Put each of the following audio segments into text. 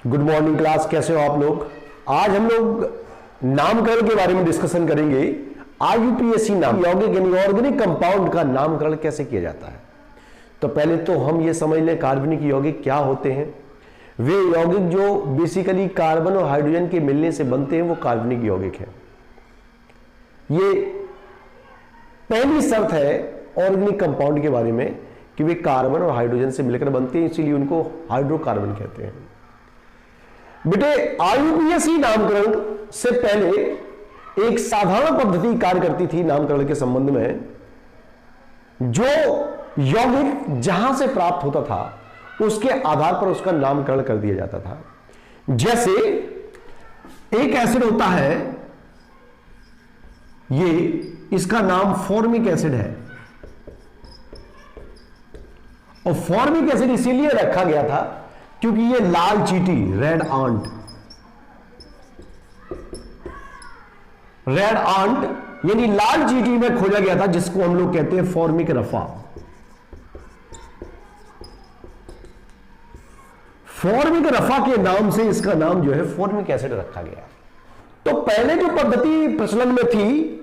Good morning class, कैसे हो आप लोग। आज हम लोग नामकरण के बारे में डिस्कशन करेंगे। आईयूपीएसी नाम यौगिक यानी ऑर्गेनिक कंपाउंड का नामकरण कैसे किया जाता है। तो पहले तो हम ये समझ लें कार्बनिक यौगिक क्या होते हैं। वे यौगिक जो बेसिकली कार्बन और हाइड्रोजन के मिलने से बनते हैं वो कार्बनिक यौगिक हैं। ये पहली शर्त है ऑर्गेनिक कंपाउंड के बारे में कि वे कार्बन और हाइड्रोजन से मिलकर बनते हैं, इसीलिए उनको हाइड्रोकार्बन कहते हैं। बेटे आईयूपीएसी नामकरण से पहले एक साधारण पद्धति कार्य करती थी नामकरण के संबंध में। जो यौगिक जहां से प्राप्त होता था उसके आधार पर उसका नामकरण कर दिया जाता था। जैसे एक एसिड होता है, ये इसका नाम फॉर्मिक एसिड है और फॉर्मिक एसिड इसीलिए रखा गया था क्योंकि ये लाल चींटी रेड आंट यानी लाल चींटी में खोजा गया था, जिसको हम लोग कहते हैं फॉर्मिक रफा। फॉर्मिक रफा के नाम से इसका नाम जो है फॉर्मिक एसिड रखा गया। तो पहले जो पद्धति प्रचलन में थी,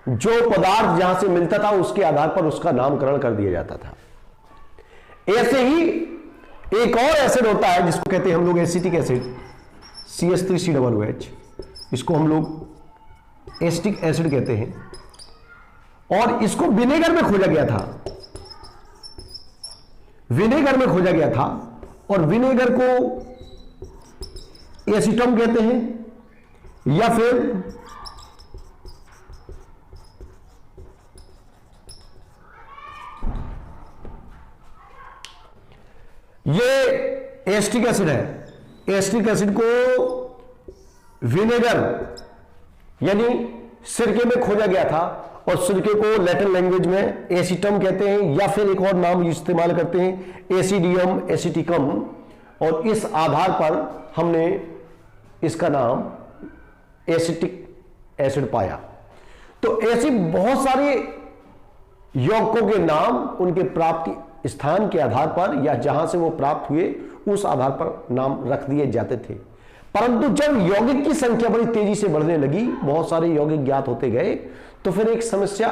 जो पदार्थ जहां से मिलता था उसके आधार पर उसका नामकरण कर दिया जाता था। ऐसे ही एक और एसिड होता है जिसको कहते हैं हम लोग एसिटिक एसिड, CH3COOH। इसको हम लोग एसिटिक एसिड कहते हैं और इसको विनेगर में खोजा गया था। विनेगर में खोजा गया था और विनेगर को एसीटम कहते हैं या फिर ये एसिटिक एसिड है। एसिटिक एसिड को विनेगर यानी सिरके में खोजा गया था और सिरके को लैटिन लैंग्वेज में एसीटम कहते हैं या फिर एक और नाम इस्तेमाल करते हैं एसिडियम एसिटिकम। और इस आधार पर हमने इसका नाम एसिटिक एसिड पाया। तो ऐसे बहुत सारे यौगिकों के नाम उनके प्राप्ति स्थान के आधार पर या जहां से वो प्राप्त हुए उस आधार पर नाम रख दिए जाते थे। परंतु जब यौगिक की संख्या बड़ी तेजी से बढ़ने लगी, बहुत सारे यौगिक ज्ञात होते गए, तो फिर एक समस्या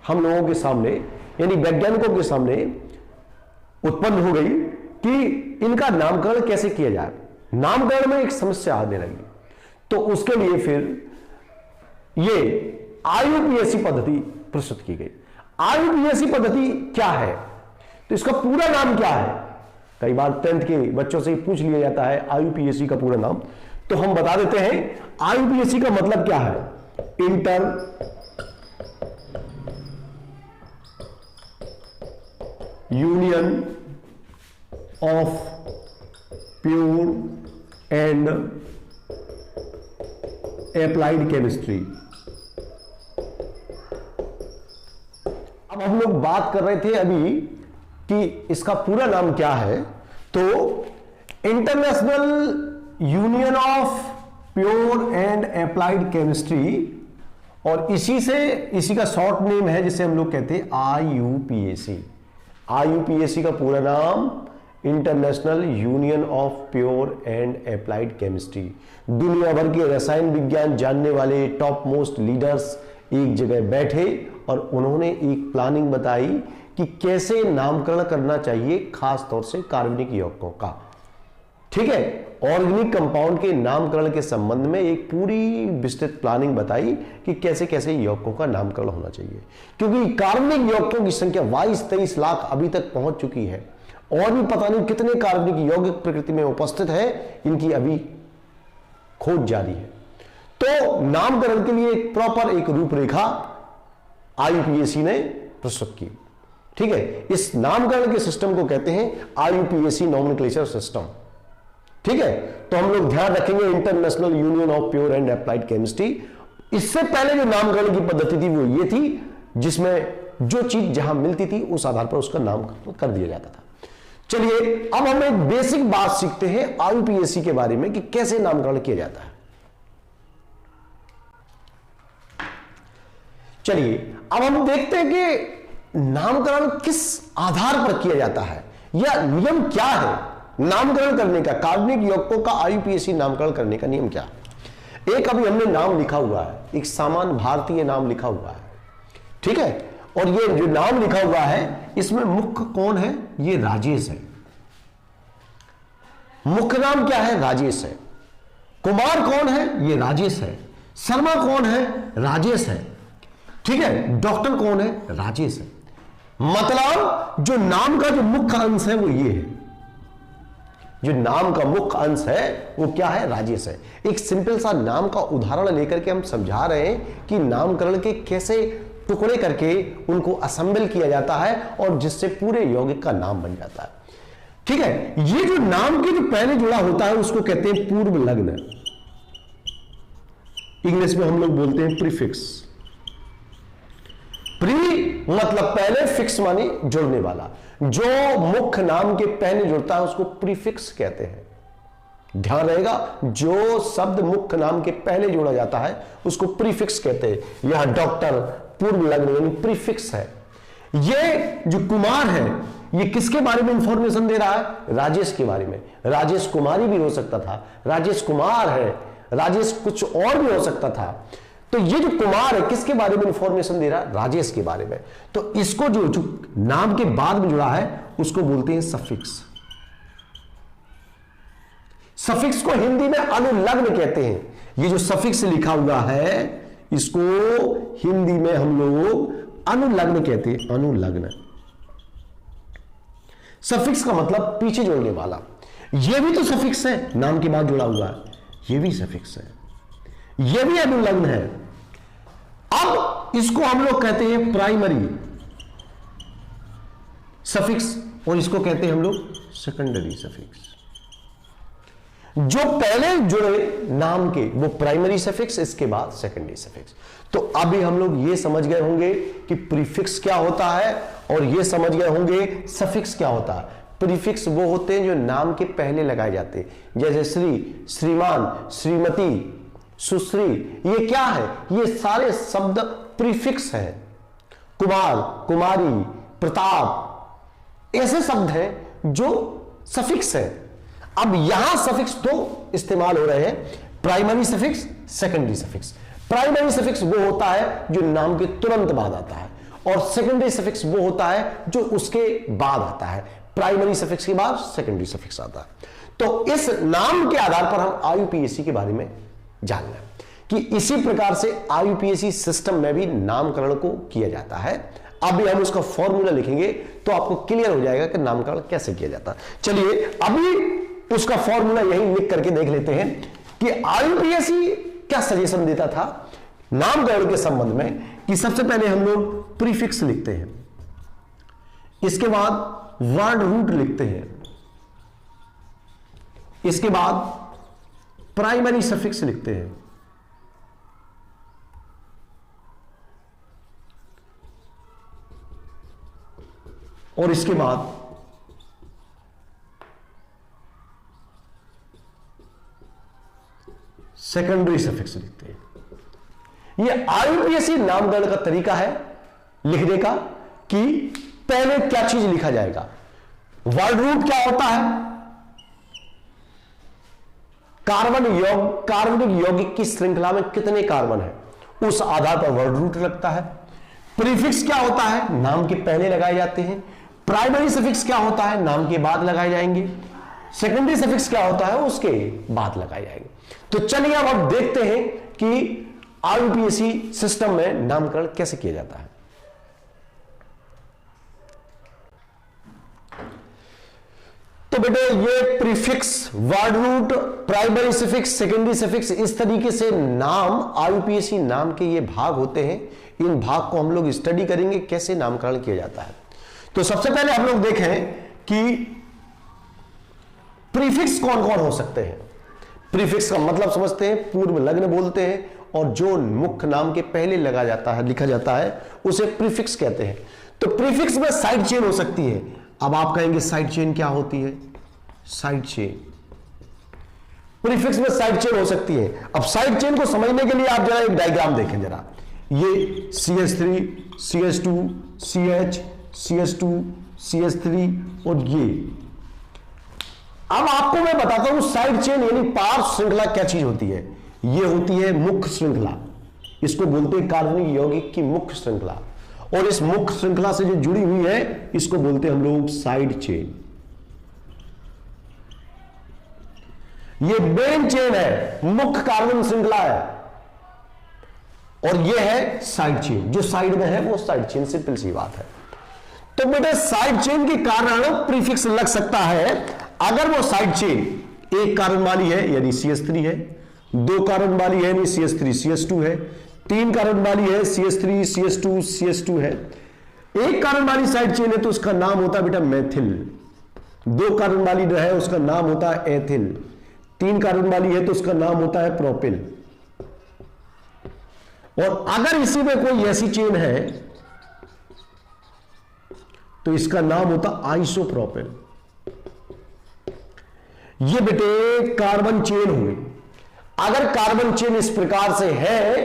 हम लोगों के सामने यानी वैज्ञानिकों के सामने उत्पन्न हो गई कि इनका नामकरण कैसे किया जाए। नामकरण में एक समस्या आने लगी। तो उसके लिए फिर ये आईयूपीएसी पद्धति प्रस्तुत की गई। आईयूपीएसी पद्धति क्या है, तो इसका पूरा नाम क्या है। कई बार 10th के बच्चों से पूछ लिया जाता है आईयूपीएसी का पूरा नाम, तो हम बता देते हैं आईयूपीएसी का मतलब क्या है। Inter union of pure and applied chemistry. अब हम लोग बात कर रहे थे अभी कि इसका पूरा नाम क्या है। तो international union of pure and applied chemistry, और इसी का शॉर्ट नेम है जिसे हम लोग कहते हैं आईयूपीएसी। आईयूपीएसी का पूरा नाम international union of pure and applied chemistry. दुनिया भर के रसायन विज्ञान जानने वाले टॉप मोस्ट लीडर्स एक जगह बैठे और उन्होंने एक प्लानिंग बताई कि कैसे नामकरण करना चाहिए, खास तौर से कार्बनिक यौगिकों का। ठीक है, ऑर्गेनिक कंपाउंड के नामकरण के संबंध में एक पूरी विस्तृत प्लानिंग बताई कि कैसे कैसे यौगिकों का नामकरण होना चाहिए। क्योंकि कार्बनिक यौगिकों की संख्या 22-23 लाख अभी तक पहुंच चुकी है और भी पता नहीं कितने कार्बनिक यौगिक प्रकृति में उपस्थित है, इनकी अभी खोज जारी है। तो नामकरण के लिए एक प्रॉपर एक रूपरेखा आईयूपीएसी ने प्रस्तुत की। ठीक है, इस नामकरण के सिस्टम को कहते हैं आईयूपीएसी नॉमेनक्लेचर सिस्टम। ठीक है, तो हम लोग ध्यान रखेंगे international union of pure and applied chemistry. इससे पहले जो नामकरण की पद्धति थी वो ये थी जिसमें जो चीज जहां मिलती थी उस आधार पर उसका नामकरण कर दिया जाता था। चलिए अब हम एक बेसिक बात सीखते हैं आईयूपीएसी के बारे में कि कैसे नामकरण किया जाता है। चलिए अब हम देखते हैं कि नामकरण किस आधार पर किया जाता है या नियम क्या है। नामकरण करने का, कार्बनिक यौगिकों का आईयूपीएसी नामकरण करने का नियम क्या? एक अभी हमने नाम लिखा हुआ है, एक सामान्य भारतीय नाम लिखा हुआ है, ठीक है, और ये जो नाम लिखा हुआ है इसमें मुख्य कौन है? ये राजेश है। मुख्य नाम क्या है? राजेश है। कुमार कौन है? ये राजेश है। शर्मा कौन है? राजेश है। ठीक है, डॉक्टर कौन है? राजेश है। मतलब जो नाम का जो मुख्य अंश है वो ये है, जो नाम का मुख्य अंश है वो क्या है? राजेश है। एक सिंपल सा नाम का उदाहरण लेकर के हम समझा रहे हैं कि नामकरण के कैसे टुकड़े करके उनको असेंबल किया जाता है और जिससे पूरे यौगिक का नाम बन जाता है। ठीक है, ये जो नाम के जो पहले जुड़ा होता है उसको कहते हैं पूर्व लग्न, इंग्लिश में हम लोग बोलते हैं प्रीफिक्स। प्री मतलब पहले, फिक्स माने जुड़ने वाला। जो मुख्य नाम के पहले जुड़ता है उसको प्रीफिक्स कहते हैं। ध्यान रहेगा, जो शब्द मुख्य नाम के पहले जोड़ा जाता है उसको प्रीफिक्स कहते हैं। यहां डॉक्टर पूर्व लग्न यानी प्रीफिक्स है। ये जो कुमार है ये किसके बारे में इंफॉर्मेशन दे रहा है? राजेश के बारे में। राजेश कुमारी भी हो सकता था, राजेश कुमार है, राजेश कुछ और भी हो सकता था। तो ये जो कुमार है किसके बारे में इंफॉर्मेशन दे रहा है? राजेश के बारे में। तो इसको जो नाम के बाद में जुड़ा है उसको बोलते हैं सफिक्स। सफिक्स को हिंदी में अनुलग्न कहते हैं। ये जो सफिक्स लिखा हुआ है इसको हिंदी में हम लोग अनुलग्न कहते हैं। अनुलग्न, सफिक्स का मतलब पीछे जोड़ने वाला। ये भी तो सफिक्स है, नाम के बाद जुड़ा हुआ है, ये भी सफिक्स है, ये भी अनुलग्न है। अब इसको हम लोग कहते हैं प्राइमरी सफिक्स और इसको कहते हैं हम लोग सेकेंडरी सफिक्स। जो पहले जुड़े नाम के वो प्राइमरी सफिक्स, इसके बाद सेकेंडरी सफिक्स। तो अभी हम लोग ये समझ गए होंगे कि प्रीफिक्स क्या होता है और ये समझ गए होंगे सफिक्स क्या होता है। प्रीफिक्स वो होते हैं जो नाम के पहले लगाए जाते हैं, जैसे श्री, श्रीमान, श्रीमती, सुश्री। ये क्या है? ये सारे शब्द प्रीफिक्स हैं। कुमार, कुमारी, प्रताप, ऐसे शब्द हैं जो सफिक्स है। अब यहां सफिक्स दो इस्तेमाल हो रहे हैं, primary suffix, secondary suffix. Primary suffix वो होता है जो नाम के तुरंत बाद आता है और सेकेंडरी सफिक्स वो होता है जो उसके बाद आता है। प्राइमरी सफिक्स के बाद सेकेंडरी सफिक्स आता है। तो इस नाम के आधार पर हम आईयूपीएसी के बारे में जान लें कि इसी प्रकार से आईयूपीएसी सिस्टम में भी नामकरण को किया जाता है। अभी हम उसका फॉर्मूला लिखेंगे तो आपको क्लियर हो जाएगा कि नामकरण कैसे किया जाता है। चलिए अभी उसका फॉर्मूला यही लिख करके देख लेते हैं कि आईयूपीएसी क्या सजेशन देता था नामकरण के संबंध में। कि सबसे पहले हम लोग प्रीफिक्स लिखते हैं, इसके बाद वर्ड रूट लिखते हैं, इसके बाद प्राइमरी सफिक्स लिखते हैं, और इसके बाद सेकेंडरी सफिक्स लिखते हैं। यह आईयूपीएसी नामकरण का तरीका है लिखने का कि पहले क्या चीज लिखा जाएगा। वर्ड रूट क्या होता है? कार्बनिक यौगिक की श्रृंखला में कितने कार्बन है उस आधार पर वर्ड रूट लगता है। प्रीफिक्स क्या होता है? नाम के पहले लगाए जाते हैं। प्राइमरी सफिक्स क्या होता है? नाम के बाद लगाए जाएंगे। सेकेंडरी सफिक्स क्या होता है? उसके बाद लगाए जाएंगे। तो चलिए अब हम देखते हैं कि आईयूपीएसी सिस्टम में नामकरण कैसे किया जाता है। तो बेटे ये prefix, word root, primary suffix, secondary suffix, इस तरीके से नाम आईयूपीएसी नाम के ये भाग होते हैं। इन भाग को हम लोग स्टडी करेंगे कैसे नामकरण किया जाता है। तो सबसे पहले हम लोग देखें कि प्रीफिक्स कौन कौन हो सकते हैं। प्रीफिक्स का मतलब समझते हैं, पूर्व लग्न बोलते हैं और जो मुख्य नाम के पहले लगा जाता है, लिखा जाता है, उसे प्रीफिक्स कहते हैं। तो प्रीफिक्स में साइड चेन हो सकती है। अब आप कहेंगे साइड चेन क्या होती है? साइड चेन, प्रीफिक्स में साइड चेन हो सकती है। अब साइड चेन को समझने के लिए आप जरा एक डायग्राम देखें जरा। ये CH3, CH2, CH, CH2, CH3 और ये। अब आपको मैं बताता हूं साइड चेन यानी पार्श्व श्रृंखला क्या चीज होती है। यह होती है मुख्य श्रृंखला, इसको बोलते हैं कार्बनिक यौगिक की मुख्य श्रृंखला, और इस मुख्य श्रृंखला से जो जुड़ी हुई है इसको बोलते हैं हम लोग साइड चेन। ये मेन चेन है, मुख्य कार्बन श्रृंखला है, और ये है साइड चेन। जो साइड में है वो साइड चेन, सिंपल सी बात है। तो बेटे साइड चेन के कारण प्रीफिक्स लग सकता है अगर वो साइड चेन एक कार्बन वाली है यानी CH3 है, दो कार्बन वाली है यानी CH3 CH2 है, तीन कार्बन वाली है CH3 CH2 CH2 है। एक कार्बन वाली साइड चेन है तो उसका नाम होता है बेटा मेथिल, दो कार्बन वाली जो है उसका नाम होता है एथिल, तीन कार्बन वाली है तो उसका नाम होता है प्रोपिल। और अगर इसी में कोई ऐसी चेन है तो इसका नाम होता आइसोप्रोपिल। ये बेटे कार्बन चेन हुई। अगर कार्बन चेन इस प्रकार से है,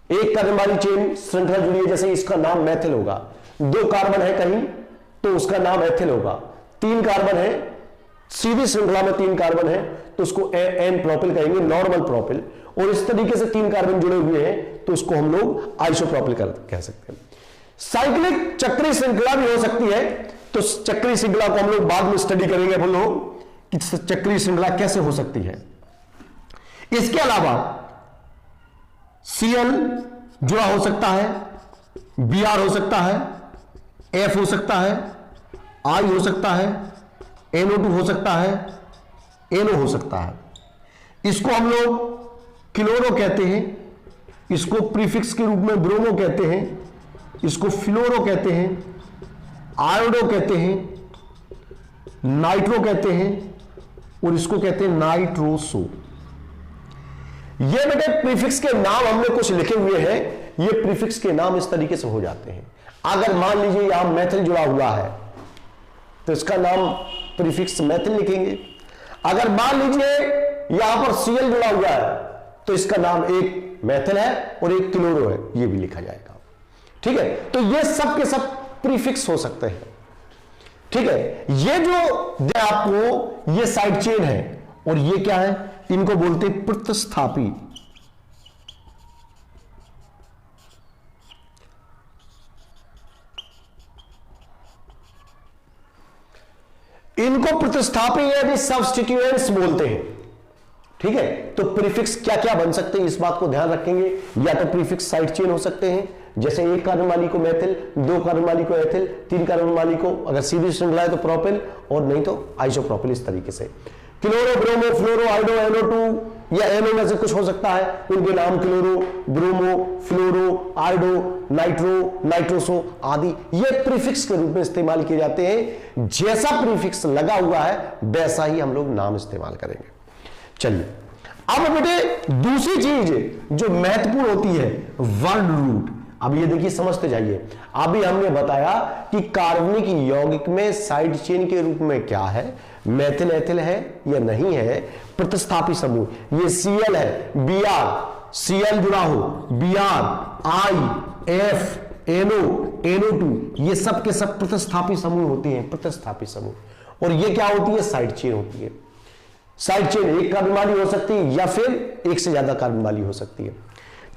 एक कार्बन वाली चेन श्रृंखला जुड़ी है, जैसे इसका नाम मेथिल होगा, दो कार्बन है कहीं तो उसका नाम एथिल होगा, तीन कार्बन है सीधी श्रृंखला में तीन कार्बन है तो उसको एन प्रोपिल कहेंगे, नॉर्मल प्रोपिल। और इस तरीके से तीन कार्बन जुड़े हुए हैं तो उसको हम लोग आइसोप्रोपिल कह सकते हैं। साइक्लिक चक्रीय श्रृंखला भी हो सकती है, तो चक्रीय श्रृंखला को हम लोग बाद में स्टडी करेंगे अपन लोग कि चक्रीय श्रृंखला कैसे हो सकती है। इसके अलावा Cl जुड़ा हो सकता है, Br हो सकता है, F हो सकता है, I हो सकता है, NO2 हो सकता है, NO हो सकता है। इसको हम लोग क्लोरो कहते हैं, इसको प्रीफिक्स के रूप में ब्रोमो कहते हैं, इसको फ्लोरो कहते हैं, आयोडो कहते हैं, नाइट्रो कहते हैं, और इसको कहते हैं नाइट्रोसो। ये बेटे प्रीफिक्स के नाम हमने कुछ लिखे हुए हैं, ये प्रीफिक्स के नाम इस तरीके से हो जाते हैं। अगर मान लीजिए यहां मेथिल जुड़ा हुआ है तो इसका नाम प्रीफिक्स मेथिल लिखेंगे। अगर मान लीजिए यहां पर Cl जुड़ा हुआ है तो इसका नाम एक मेथिल है और एक क्लोरो है, ये भी लिखा जाएगा। ठीक है, तो ये सब के सब प्रीफिक्स हो सकते हैं। ठीक है, ये जो आपको ये साइड चेन है और ये क्या है, इनको बोलते हैं प्रतिस्थापी। इनको प्रतिस्थापी यानी सब्स्टिट्यूएंट्स बोलते हैं। ठीक है, तो प्रीफिक्स क्या क्या बन सकते हैं इस बात को ध्यान रखेंगे। या तो प्रीफिक्स साइड चेन हो सकते हैं, जैसे एक कार्बन वाली को मेथिल, दो कार्बन वाली को एथिल, तीन कार्बन वाली को अगर सीधी श्रृंखला है तो प्रोपिल, और नहीं तो आइसोप्रोपिल। इस तरीके से chloro, bromo, fluoro, iodo, NO2 या NO में से कुछ हो सकता है, उनके नाम chloro, bromo, fluoro, iodo, nitro, nitroso आदि ये प्रीफिक्स के रूप में इस्तेमाल किए जाते हैं। जैसा प्रीफिक्स लगा हुआ है वैसा ही हम लोग नाम इस्तेमाल करेंगे। चलिए, अब बेटे दूसरी चीज जो महत्वपूर्ण होती है वर्ड रूट। अब ये देखिए, समझते जाइए। अभी हमने बताया कि कार्बनिक यौगिक में साइड चेन के रूप में क्या है, मेथिल एथिल है या नहीं है, प्रतिस्थापी समूह। ये Cl है, Br, Cl जुड़ा हो, Br, I, F, NO, NO2, ये सब के सब प्रतिस्थापी समूह होते हैं, प्रतिस्थापी समूह। और ये क्या होती है, साइड चेन होती है। साइड चेन एक कार्बन वाली हो सकती है या फिर एक से ज्यादा कार्बन वाली हो सकती है।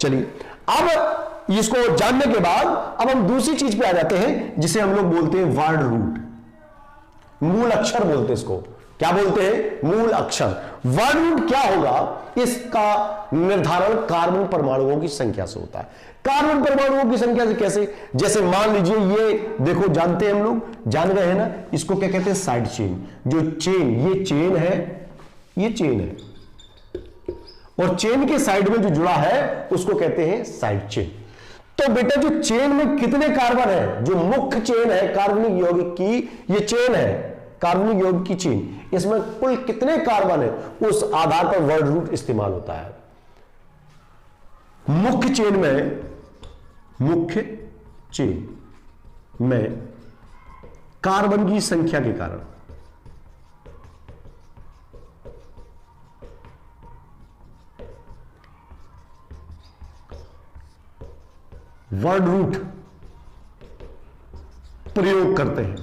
चलिए, अब इसको जानने के बाद अब हम दूसरी चीज पे आ जाते हैं जिसे हम लोग बोलते हैं वर्ड रूट, मूल अक्षर बोलते हैं इसको। क्या बोलते हैं, मूल अक्षर। वर्ड रूट क्या होगा, इसका निर्धारण कार्बन परमाणुओं की संख्या से होता है। कार्बन परमाणुओं की संख्या से कैसे, जैसे मान लीजिए ये देखो, जानते हैं हम लोग, जान गए हैं ना, इसको क्या कहते हैं, साइड चेन। जो चेन, ये चेन है, ये चेन है, और चेन के साइड में जो जुड़ा है उसको कहते हैं साइड चेन। तो बेटा जो चेन में कितने कार्बन है, जो मुख्य चेन है कार्बनिक यौगिक की, ये चेन है कार्बनिक यौगिक की चेन, इसमें कुल कितने कार्बन है उस आधार पर वर्ड रूट इस्तेमाल होता है। मुख्य चेन में कार्बन की संख्या के कारण वर्ड रूट प्रयोग करते हैं।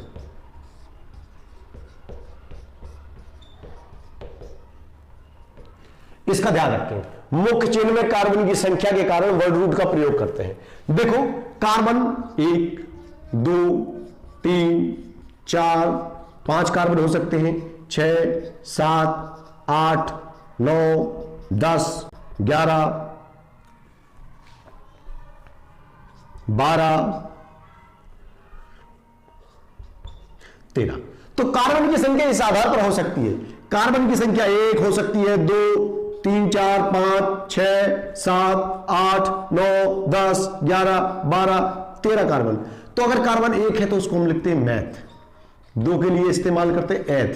इसका ध्यान रखें। मुख्य चेन में कार्बन की संख्या के कारण वर्ड रूट का प्रयोग करते हैं। देखो कार्बन 1 2 3 4 5 कार्बन हो सकते हैं, 6 7 8 9 10 11 12 13। तो कार्बन की संख्या इस आधार पर हो सकती है। कार्बन की संख्या 1 हो सकती है, 2 3 4 5 6 7 8 9 10 11 12 13 कार्बन। तो अगर कार्बन 1 है तो उसको हम लिखते हैं मैथ, 2 के लिए इस्तेमाल करते हैं एथ,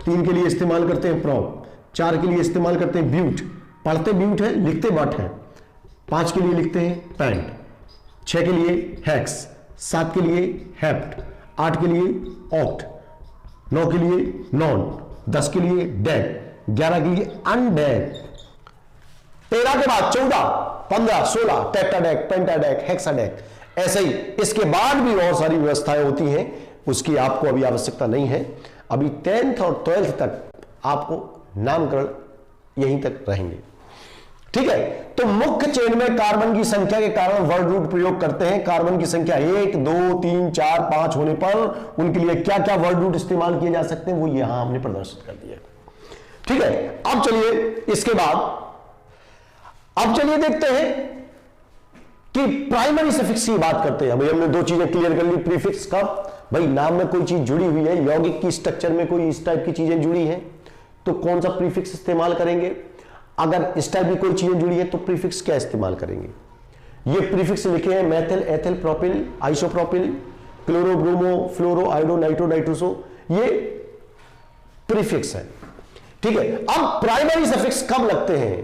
3 के लिए इस्तेमाल करते हैं प्रोप, 4 के लिए इस्तेमाल करते हैं ब्यूट, पढ़ते ब्यूट है लिखते बट है, 5 के लिए लिखते हैं पेंट, 6 के लिए हेक्स, 7 के लिए हेप्ट, 8 के लिए ऑक्ट, 9 के लिए नॉन, 10 के लिए डेक, 11 के लिए अनडेक, 13 के बाद 14 15 16 टेट्राडेक, पेंटाडेक, हेक्साडेक। ऐसे ही इसके बाद भी और सारी व्यवस्थाएं होती हैं, उसकी आपको अभी आवश्यकता नहीं है। अभी 10th और 12th तक आपको नामकरण यहीं तक रहेंगे, ठीक है। तो मुख्य चेन में कार्बन की संख्या के कारण वर्ड रूट प्रयोग करते हैं। कार्बन की संख्या 1 2 3 4 5 होने पर उनके लिए क्या क्या वर्ड रूट इस्तेमाल किए जा सकते हैं वो यहां हमने प्रदर्शित कर दिया, ठीक है। अब चलिए इसके बाद अब चलिए देखते हैं कि प्राइमरी सफिक्स की बात करते हैं। भाई हमने दो चीजें क्लियर कर ली, प्रीफिक्स का, भाई नाम में कोई चीज जुड़ी हुई है, यौगिक की स्ट्रक्चर में कोई इस टाइप की चीजें जुड़ी हैं तो कौन सा प्रीफिक्स इस्तेमाल करेंगे, अगर इस टाइप की कोई चीजें जुड़ी है तो प्रीफिक्स क्या इस्तेमाल करेंगे। ये प्रीफिक्स लिखे हैं methyl, ethyl, propyl, isopropyl, chloro, bromo, fluoro, iodo, nitro, nitroso, ये प्रीफिक्स है, ठीक है। अब प्राइमरी सफिक्स कब लगते हैं,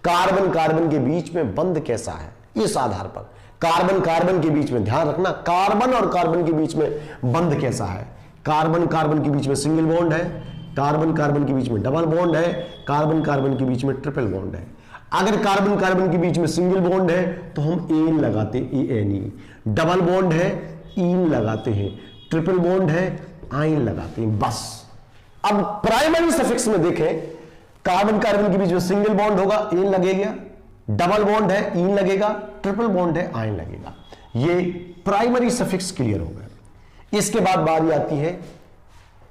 कार्बन कार्बन के बीच में बंध कैसा है, इस आधार पर कार्बन कार्बन के बीच में, ध्यान रखना कार्बन और कार्बन के बीच में बंध कैसा है। कार्बन कार्बन के बीच में सिंगल बॉन्ड है, कार्बन कार्बन के बीच में डबल बॉन्ड है, कार्बन कार्बन के बीच में ट्रिपल बॉन्ड है। अगर कार्बन कार्बन के बीच में सिंगल बॉन्ड है तो हम एन लगाते हैं, ENE, डबल बॉन्ड है ईन लगाते हैं, ट्रिपल बॉन्ड है आइन लगाते हैं, बस। अब प्राइमरी सफिक्स में देखें, कार्बन कार्बन के बीच में सिंगल बॉन्ड होगा एन लगेगा, डबल बॉन्ड है ईन लगेगा, ट्रिपल बॉन्ड है आइन लगेगा। ये प्राइमरी सफिक्स क्लियर हो गया। इसके बाद बारी आती है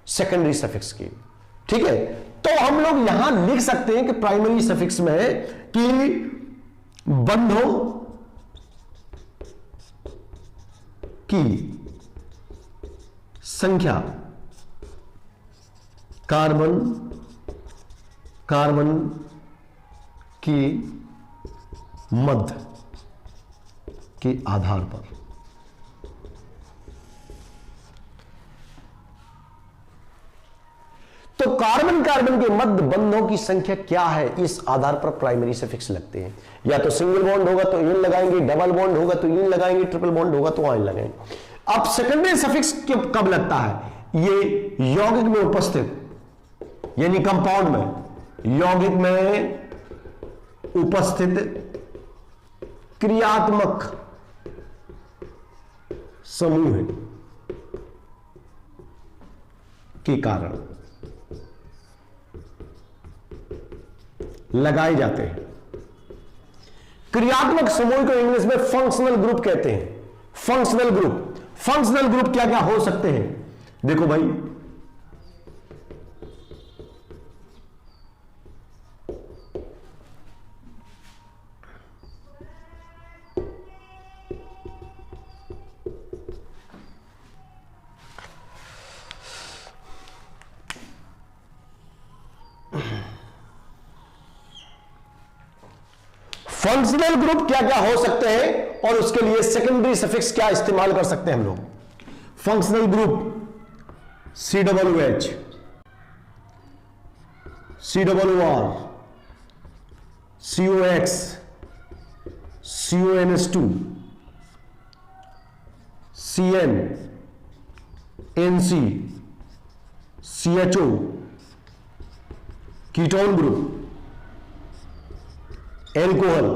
सेकेंडरी सफिक्स की, ठीक है। तो हम लोग यहां लिख सकते हैं कि प्राइमरी सफिक्स में कि बंधों की संख्या कार्बन कार्बन की मध्य के आधार पर तो कार्बन कार्बन के मध्य बंधों की संख्या क्या है, इस आधार पर प्राइमरी सफिक्स लगते हैं। या तो सिंगल बॉन्ड होगा तो इन लगाएंगे, डबल बॉन्ड होगा तो इन लगाएंगे, ट्रिपल बॉन्ड होगा तो आइन लगाएंगे। अब सेकेंडरी सफिक्स कब लगता है, ये यौगिक में उपस्थित यानी कंपाउंड में, यौगिक में उपस्थित क्रियात्मक समूह के कारण लगाए जाते हैं। क्रियात्मक समूह को इंग्लिश में फंक्शनल ग्रुप कहते हैं। फंक्शनल ग्रुप, फंक्शनल ग्रुप क्या क्या हो सकते हैं, देखो भाई, फंक्शनल ग्रुप क्या क्या हो सकते हैं और उसके लिए सेकेंडरी सफिक्स क्या इस्तेमाल कर सकते हैं हम लोग। Functional group COOH, COOR, COX, CONS2, CN, NC, CHO, ketone group, alcohol,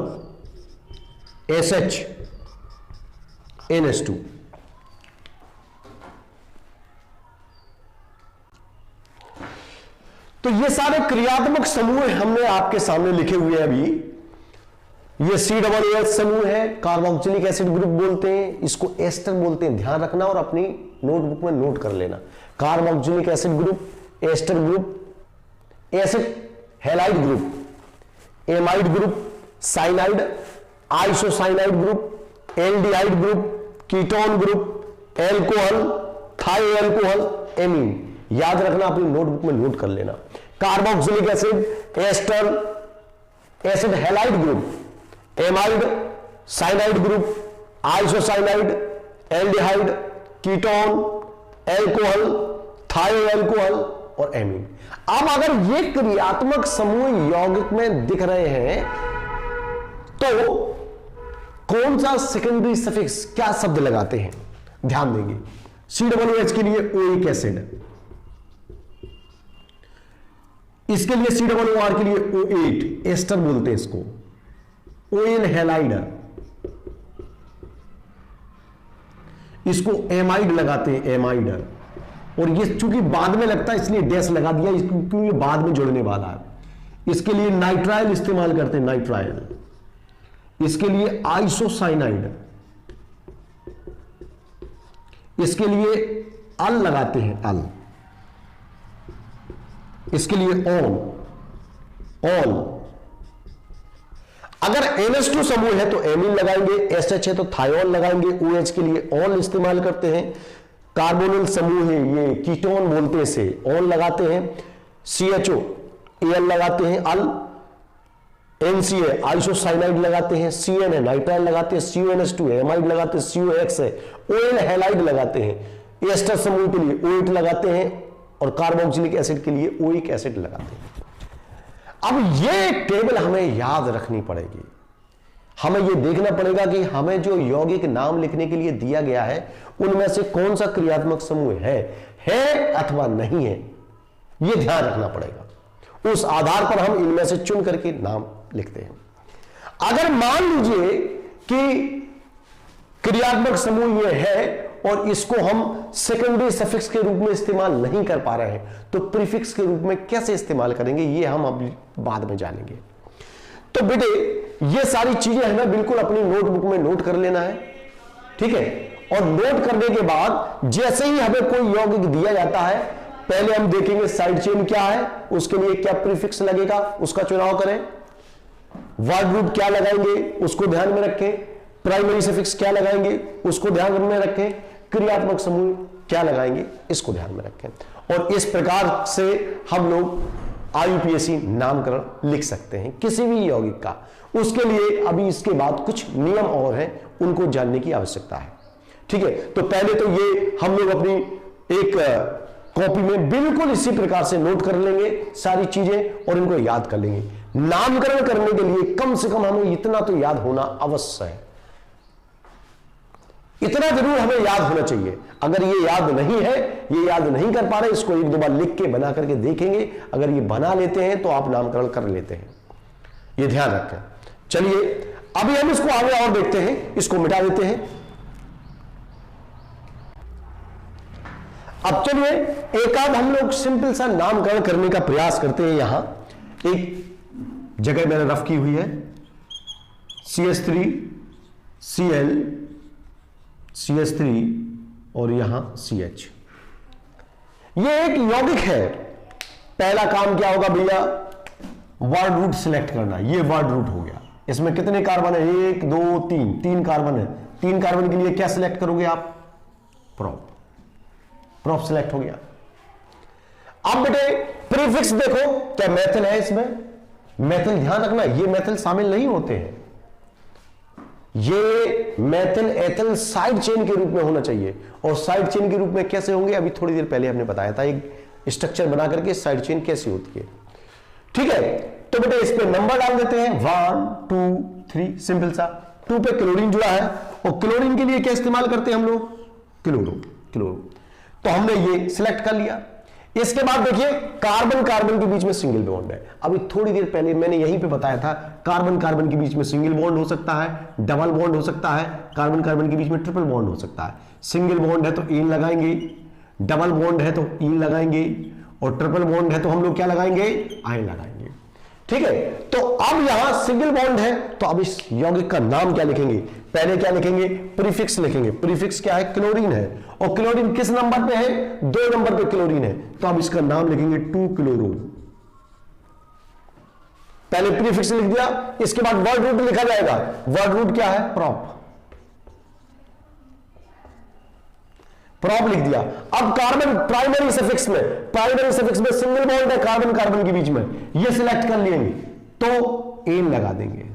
SH, NS2। तो ये सारे क्रियात्मक समूह हमने आपके सामने लिखे हुए हैं अभी। ये COOH समूह है, कार्बोक्सिलिक एसिड ग्रुप बोलते हैं, इसको एस्टर बोलते हैं, ध्यान रखना और अपनी नोटबुक में नोट कर लेना। Carboxylic acid group, ester group, acid halide group, amide group, cyanide, isocyanide group, aldehyde group, ketone group, alcohol, thioalcohol, amine. याद रखना, अपनी नोटबुक में नोट कर लेना। Carboxylic acid, ester, acid halide group, amide, cyanide group, isocyanide, aldehyde, ketone, alcohol, thioalcohol और amine. अब अगर ये क्रियात्मक समूह यौगिक में दिख रहे हैं तो कौन सा सेकेंडरी सफिक्स, क्या शब्द लगाते हैं, ध्यान देंगे। COOH के लिए ओइक एसिड, इसके लिए COOR के लिए O8 एस्टर बोलते हैं इसको, ON हैलाइड, इसको एमाइड लगाते हैं, एमाइड। और ये चूंकि बाद में लगता है इसलिए डैश लगा दिया, क्योंकि ये बाद में जुड़ने वाला है। इसके लिए नाइट्राइल इस्तेमाल करते हैं, नाइट्राइल। इसके लिए आइसोसाइनाइड, इसके लिए अल लगाते हैं, अल। इसके लिए ऑल। अगर NH2 समूह है तो एमीन लगाएंगे, SH है तो थायोल लगाएंगे, OH के लिए ऑल इस्तेमाल करते हैं। कार्बोनिल समूह है ये, कीटोन बोलते हैं इसे, ऑल लगाते हैं। CHO AL लगाते हैं, अल। NC है आइसोसाइनाइड लगाते हैं, CN है नाइट्राइल लगाते हैं, CONH2 है एमाइड लगाते हैं, COX है ON हैलाइड लगाते हैं। एस्टर समूह के लिए O8 लगाते हैं और कार्बोक्सिलिक एसिड के लिए ओइक एसिड लगाते हैं। अब ये टेबल हमें याद रखनी पड़ेगी। हमें यह देखना पड़ेगा कि हमें जो यौगिक नाम लिखने के लिए दिया गया है उनमें से कौन सा क्रियात्मक समूह है अथवा नहीं है, यह ध्यान रखना पड़ेगा। उस आधार पर हम इनमें से चुन करके नाम लिखते हैं। अगर मान लीजिए कि क्रियात्मक समूह यह है और इसको हम सेकेंडरी सफिक्स के रूप में इस्तेमाल नहीं कर पा रहे हैं तो प्रीफिक्स के रूप में कैसे इस्तेमाल करेंगे, यह हम अब बाद में जानेंगे। तो बेटे ये सारी चीजें हमें बिल्कुल अपनी नोटबुक में नोट कर लेना है, ठीक है। और नोट करने के बाद जैसे ही हमें कोई यौगिक दिया जाता है पहले हम देखेंगे साइड चेन क्या है, उसके लिए क्या प्रीफिक्स लगेगा उसका चुनाव करें। वर्ड रूट क्या लगाएंगे उसको ध्यान में रखें। प्राइमरी सफिक्स क्या लगाएंगे उसको ध्यान में रखें। क्रियात्मक समूह क्या लगाएंगे इसको ध्यान में रखें। और इस प्रकार से हम लोग IUPAC नामकरण लिख सकते हैं किसी भी यौगिक का। उसके लिए अभी इसके बाद कुछ नियम और हैं, उनको जानने की आवश्यकता है, ठीक है। तो पहले तो ये हम लोग अपनी एक कॉपी में बिल्कुल इसी प्रकार से नोट कर लेंगे सारी चीजें और इनको याद कर लेंगे। नामकरण करने के लिए कम से कम हमें इतना तो याद होना अवश्य है, इतना जरूर हमें याद होना चाहिए। अगर ये याद नहीं है, ये याद नहीं कर पा रहे, इसको एक दो बार लिख के बना करके देखेंगे। अगर ये बना लेते हैं तो आप नामकरण कर लेते हैं, ये ध्यान रखें। चलिए अभी हम इसको आगे और देखते हैं, इसको मिटा देते हैं। अब चलिए एक आध हम लोग सिंपल सा नामकरण करने का प्रयास करते हैं। यहां एक जगह मैंने रफ की हुई है, CH3 Cl CH3 और यहां CH। ये एक यौगिक है। पहला काम क्या होगा भैया, वर्ड रूट सिलेक्ट करना। ये वर्ड रूट हो गया। इसमें कितने कार्बन है, 1 2 3, 3 कार्बन है। 3 कार्बन के लिए क्या सिलेक्ट करोगे आप, प्रोप सिलेक्ट हो गया। अब बेटे प्रीफिक्स देखो, क्या मेथिल है इसमें, मेथिल ध्यान रखना ये मेथिल शामिल नहीं होते हैं। ये मेथिल एथिल साइड चेन के रूप में होना चाहिए। और साइड चेन के रूप में कैसे होंगे, अभी थोड़ी देर पहले हमने बताया था एक स्ट्रक्चर बना करके साइड चेन कैसी होती है, ठीक है। तो बेटे इस पे नंबर डाल देते हैं 1 2 3, सिंपल सा। 2 पे क्लोरीन जुड़ा है और क्लोरीन के लिए क्या इस्तेमाल करते हैं हम लोग, क्लोरो। तो हमने ये सिलेक्ट कर लिया। इसके बाद देखिए कार्बन कार्बन के बीच में सिंगल बॉन्ड है। अभी थोड़ी देर पहले मैंने यहीं पे बताया था कार्बन कार्बन के बीच में सिंगल बॉन्ड हो सकता है, डबल बॉन्ड हो सकता है, कार्बन कार्बन के बीच में ट्रिपल बॉन्ड हो सकता है। सिंगल बॉन्ड है तो इन लगाएंगे, डबल बॉन्ड है तो इन लगाएंगे और ट्रिपल बॉन्ड है तो हम लोग क्या लगाएंगे, आयन लगाएंगे। ठीक है, तो अब यहां सिंगल बॉन्ड है तो अब इस यौगिक का नाम क्या लिखेंगे, पहले क्या लिखेंगे, प्रीफिक्स लिखेंगे। प्रीफिक्स क्या है, क्लोरीन है, और क्लोरीन किस नंबर पे है, 2 नंबर पे क्लोरीन है, तो अब इसका नाम लिखेंगे 2 क्लोरो। पहले प्रीफिक्स लिख दिया, इसके बाद वर्ड रूट लिखा जाएगा। वर्ड रूट क्या है, प्रोप, प्रोप लिख दिया। अब कार्बन प्राइमरी सफिक्स में, प्राइमरी सफिक्स में सिंगल बॉन्ड है कार्बन कार्बन के बीच में, ये सिलेक्ट कर लेंगे तो एन लगा देंगे।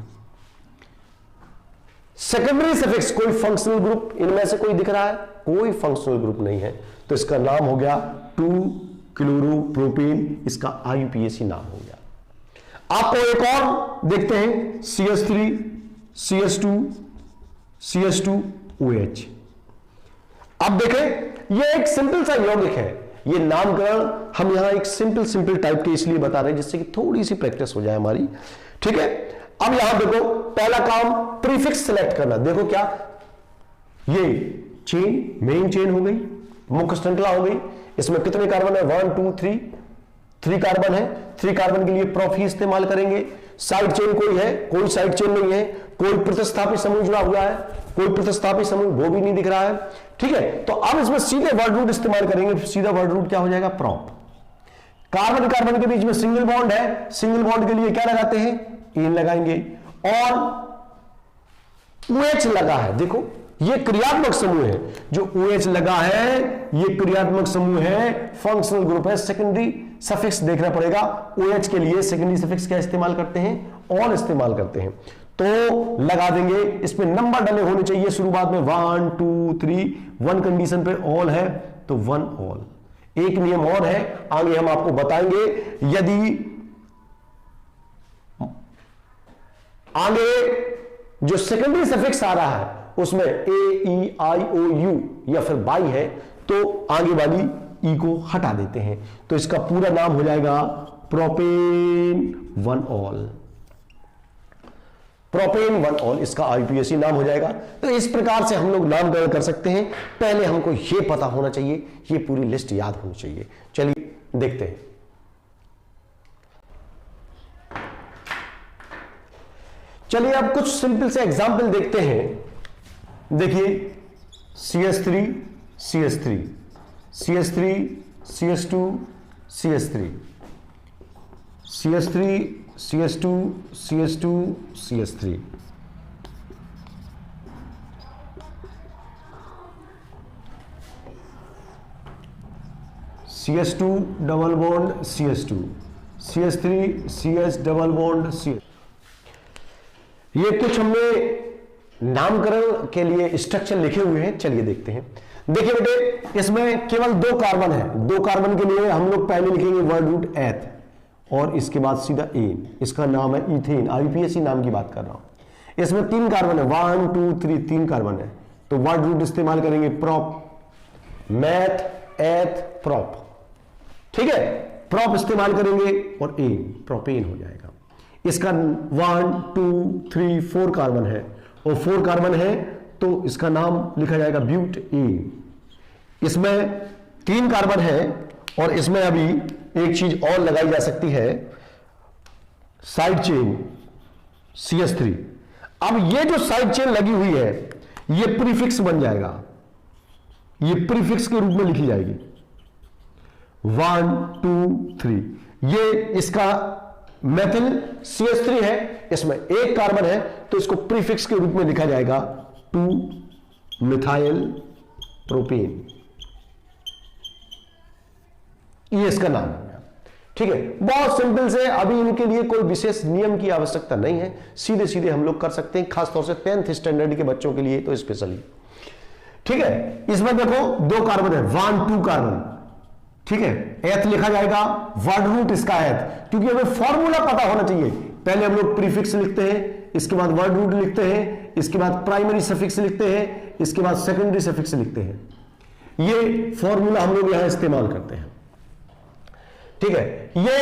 सेकेंडरी सफिक्स, कोई फंक्शनल ग्रुप इनमें से कोई दिख रहा है, कोई फंक्शनल ग्रुप नहीं है, तो इसका नाम हो गया 2 क्लोरोप्रोपेन, इसका IUPAC नाम हो गया। आपको एक और देखते हैं, CH3 CH2 CH2 OH। अब देखें, ये एक सिंपल सा यौगिक है, ये नामकरण हम यहां एक सिंपल टाइप के इसलिए बता रहे हैं जिससे कि थोड़ी सी प्रैक्टिस हो जाए हमारी। ठीक है, अब यहां देखो, पहला काम प्रीफिक्स सिलेक्ट करना। देखो क्या, ये चेन, मेन चेन हो गई, मुख्य श्रृंखला हो गई, इसमें कितने कार्बन है, 1 2 3 कार्बन है, 3 कार्बन के लिए प्रोप ही इस्तेमाल करेंगे। साइड चेन कोई है, कोई साइड चेन नहीं है, कोई प्रतिस्थापित समूह जुड़ा हुआ है, कोई प्रतिस्थापित समूह वो भी नहीं दिख रहा है। ठीक है, तो अब इसमें सीधे वर्ड रूट इस्तेमाल करेंगे, सीधा वर्ड रूट क्या हो जाएगा, प्रोप। कार्बन कार्बन के बीच में सिंगल बॉन्ड है, सिंगल बॉन्ड के लिए क्या लगाते हैं, एन लगाएंगे, और OH लगा है, देखो ये क्रियात्मक समूह है, जो OH लगा है ये क्रियात्मक समूह है, फंक्शनल ग्रुप है। सेकेंडरी सफिक्स देखना पड़ेगा, OH के लिए सेकेंडरी सफिक्स क्या इस्तेमाल करते हैं, ऑल इस्तेमाल करते हैं, तो लगा देंगे। इसमें नंबर डले होने चाहिए शुरुआत में 1 2 3, 1 कंडीशन पे ऑल है तो 1 ऑल। एक नियम और है, आगे हम आपको बताएंगे, यदि आगे जो सेकेंडरी सफिक्स आ रहा है उसमें AEIOU या फिर बाई है तो आगे वाली ई को हटा देते हैं, तो इसका पूरा नाम हो जाएगा प्रोपेन 1 ऑल। प्रोपेन 1 ऑल इसका IUPAC नाम हो जाएगा। तो इस प्रकार से हम लोग नामकरण कर सकते हैं। पहले हमको यह पता होना चाहिए, ये पूरी लिस्ट याद होनी चाहिए। चलिए देखते हैं। चलिए अब कुछ सिंपल से एग्जाम्पल देखते हैं। देखिए CH3 CH3 CH3 CH2 CH3 CH3 CH2 CH2 CH3 CH2 double bond CH2 CH3 CH double bond CH। ये कुछ हमने नामकरण के लिए स्ट्रक्चर लिखे हुए हैं, चलिए देखते हैं। देखिए बेटे, इसमें केवल 2 कार्बन है, 2 कार्बन के लिए हम लोग पहले लिखेंगे वर्ड रूट एथ और इसके बाद सीधा एन, इसका नाम है इथेन। IUPAC नाम की बात कर रहा हूं। इसमें 3 कार्बन है, 1 2 3, 3 कार्बन है, तो वर्ड रूट इस्तेमाल करेंगे प्रोप, मैथ एथ प्रोप। ठीक है, प्रोप इस्तेमाल करेंगे और एन, प्रोपेन हो जाएगा। इसका 1 2 3 4 कार्बन है और 4 कार्बन है तो इसका नाम लिखा जाएगा ब्यूट ए। इसमें 3 कार्बन है और इसमें अभी एक चीज और लगाई जा सकती है, साइड चेन CH3। अब ये जो साइड चेन लगी हुई है ये प्रीफिक्स बन जाएगा, ये प्रीफिक्स के रूप में लिखी जाएगी 1 2 3। ये इसका मेथिल CH3 है, इसमें 1 कार्बन है तो इसको प्रीफिक्स के रूप में लिखा जाएगा 2 मिथाइल प्रोपेन, ये इसका नाम है। ठीक है, बहुत सिंपल से, अभी इनके लिए कोई विशेष नियम की आवश्यकता नहीं है, सीधे सीधे हम लोग कर सकते हैं, खासतौर से 10th स्टैंडर्ड के बच्चों के लिए तो स्पेशली। ठीक है, इसमें देखो 2 कार्बन है, 1 2 कार्बन। ठीक है, एथ लिखा जाएगा, वर्ड रूट इसका एथ, क्योंकि हमें फॉर्मूला पता होना चाहिए। पहले हम लोग प्रीफिक्स लिखते हैं, इसके बाद वर्ड रूट लिखते हैं, इसके बाद प्राइमरी सफिक्स लिखते हैं, इसके बाद सेकेंडरी सफिक्स लिखते हैं। ये फॉर्मूला हम लोग यहां इस्तेमाल करते हैं। ठीक है, ये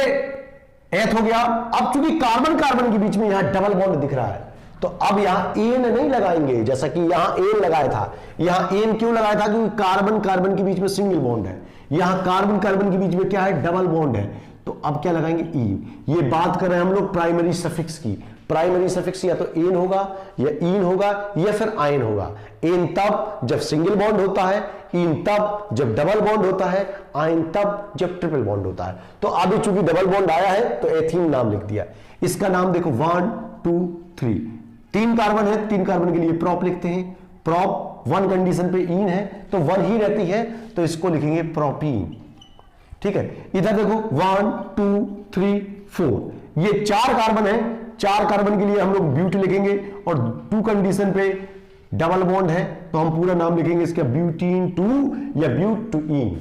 एथ हो गया। अब चूंकि कार्बन कार्बन के बीच में यहां डबल बॉन्ड दिख रहा है तो अब यहां एन नहीं लगाएंगे, जैसा कि यहां एन लगाया था। यहां एन क्यों लगाया था, क्योंकि कार्बन कार्बन के बीच में सिंगल बॉन्ड है, यहां कार्बन कार्बन के बीच में क्या है, डबल बॉन्ड है, तो अब क्या लगाएंगे, ई। ये बात कर रहे हैं हम लोग प्राइमरी सफिक्स की। प्राइमरी सफिक्स या तो एन होगा या ईन होगा या फिर आयन होगा। एन तब जब सिंगल बॉन्ड होता है, ईन तब जब डबल बॉन्ड होता है, आयन तब जब ट्रिपल बॉन्ड होता है। तो अभी चूंकि डबल बॉन्ड आया है तो एथीन नाम लिख दिया। इसका नाम देखो 1 2 3, 3 कार्बन है, 3 कार्बन के लिए प्रॉप लिखते हैं। प्रॉप 1 कंडीशन पे ईन है तो 1 ही रहती है, तो इसको लिखेंगे प्रोपीन। ठीक है, इधर देखो 1 2 3 4, ये 4 कार्बन है, 4 कार्बन के लिए हम लोग ब्यूट लिखेंगे और 2 कंडीशन पे डबल बॉन्ड है तो हम पूरा नाम लिखेंगे इसका ब्यूटीन 2 या ब्यूट टू ईन।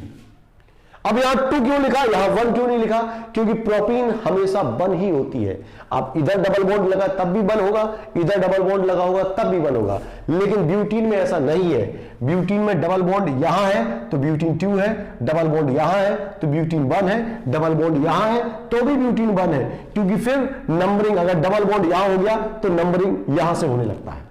अब यहां 2 क्यों लिखा, यहां 1 क्यों नहीं लिखा, क्योंकि प्रोपीन हमेशा 1 ही होती है। आप इधर डबल बॉन्ड लगा तब भी 1 होगा, इधर डबल बॉन्ड लगा होगा तब भी 1 होगा, लेकिन ब्यूटीन में ऐसा नहीं है। ब्यूटीन में डबल बॉन्ड यहां है तो ब्यूटीन 2 है, डबल बॉन्ड यहां है तो ब्यूटीन 1 है, डबल बॉन्ड यहां है तो भी ब्यूटीन 1 है, क्योंकि फिर नंबरिंग अगर डबल बॉन्ड यहां हो गया तो नंबरिंग यहां से होने लगता है।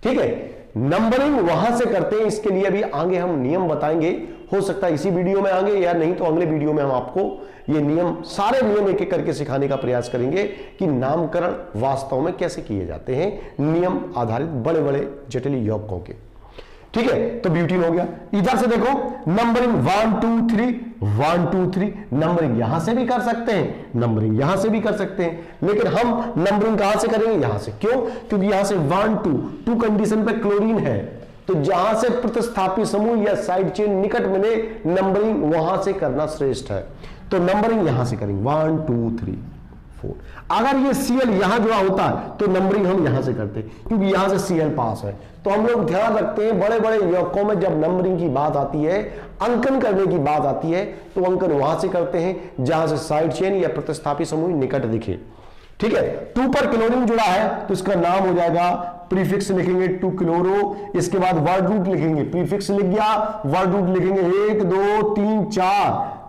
ठीक है, नंबरिंग वहां से करते हैं, इसके लिए अभी आगे हम नियम बताएंगे। हो सकता है इसी वीडियो में आगे या नहीं तो अगले वीडियो में हम आपको ये नियम, सारे नियम एक एक करके सिखाने का प्रयास करेंगे कि नामकरण वास्तव में कैसे किए जाते हैं, नियम आधारित बड़े बड़े जटिल यौगिकों के। ठीक है, तो ब्यूटीन हो गया। इधर से देखो नंबरिंग 1 2 3 1 2 3, नंबरिंग यहां से भी कर सकते हैं, नंबरिंग यहां से भी कर सकते हैं, लेकिन हम नंबरिंग कहां से करेंगे, यहां से। क्यों, क्योंकि यहां से 1 2 कंडीशन पे क्लोरीन है, तो जहां से प्रतिस्थापी समूह या साइड चेन निकट मिले नंबरिंग वहां से करना श्रेष्ठ है। तो नंबरिंग यहां से करेंगे 1 2 3 4। अगर ये Cl यहां जुड़ा होता है तो नंबरिंग हम यहां से करते, क्योंकि यहां से Cl पास है। तो हम लोग ध्यान रखते हैं बड़े बड़े यौगिकों में जब नंबरिंग की बात आती है, अंकन करने की बात आती है, तो अंकन वहां से करते हैं जहां से साइड चेन या प्रतिस्थापी समूह निकट दिखे। ठीक है, 2 पर क्लोरीन जुड़ा है तो इसका नाम हो जाएगा, प्रीफिक्स लिखेंगे 2 क्लोरो, इसके बाद वर्ड रूट लिखेंगे, प्रीफिक्स लिख गया, वर्ड रूट लिखेंगे 1 2 3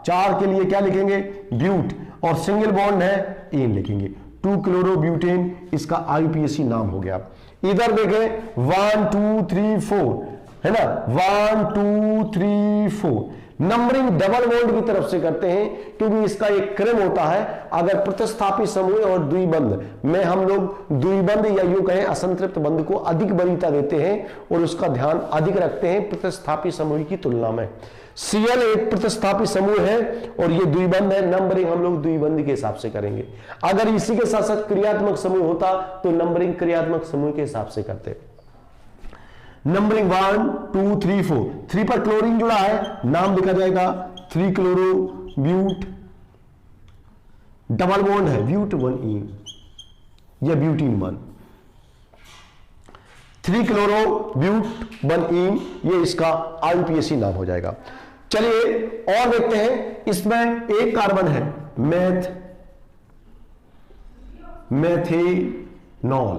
4 के लिए क्या लिखेंगे, ब्यूट, और सिंगल बॉन्ड है ईन लिखेंगे 2 क्लोरो ब्यूटेन, इसका IUPAC नाम हो गया। इधर देखें 1 2 3 4 है ना, 1 2 3 4। नंबरिंग डबल बॉन्ड की तरफ से करते हैं, क्योंकि इसका एक क्रम होता है। अगर प्रतिस्थापी समूह और द्विबंध में हम लोग द्विबंध या यूं कहें असंतृप्त बंध को अधिक वरीयता देते हैं और उसका ध्यान अधिक रखते हैं प्रतिस्थापी समूह की तुलना में। Cl एक प्रतिस्थापी समूह है और ये द्विबंध है, नंबरिंग हम लोग द्विबंध के हिसाब से करेंगे। अगर इसी के साथ साथ क्रियात्मक समूह होता तो नंबरिंग क्रियात्मक समूह के हिसाब से करते। नंबरिंग 1 2 3 4, 3 पर क्लोरीन जुड़ा है, नाम लिखा जाएगा 3 क्लोरो ब्यूट, डबल बॉन्ड है ब्यूट 1 ईन या ब्यूटीन 1, 3 क्लोरो ब्यूट 1 ईन, ये इसका IUPAC नाम हो जाएगा। चलिए और देखते हैं, इसमें एक कार्बन है मेथेनॉल।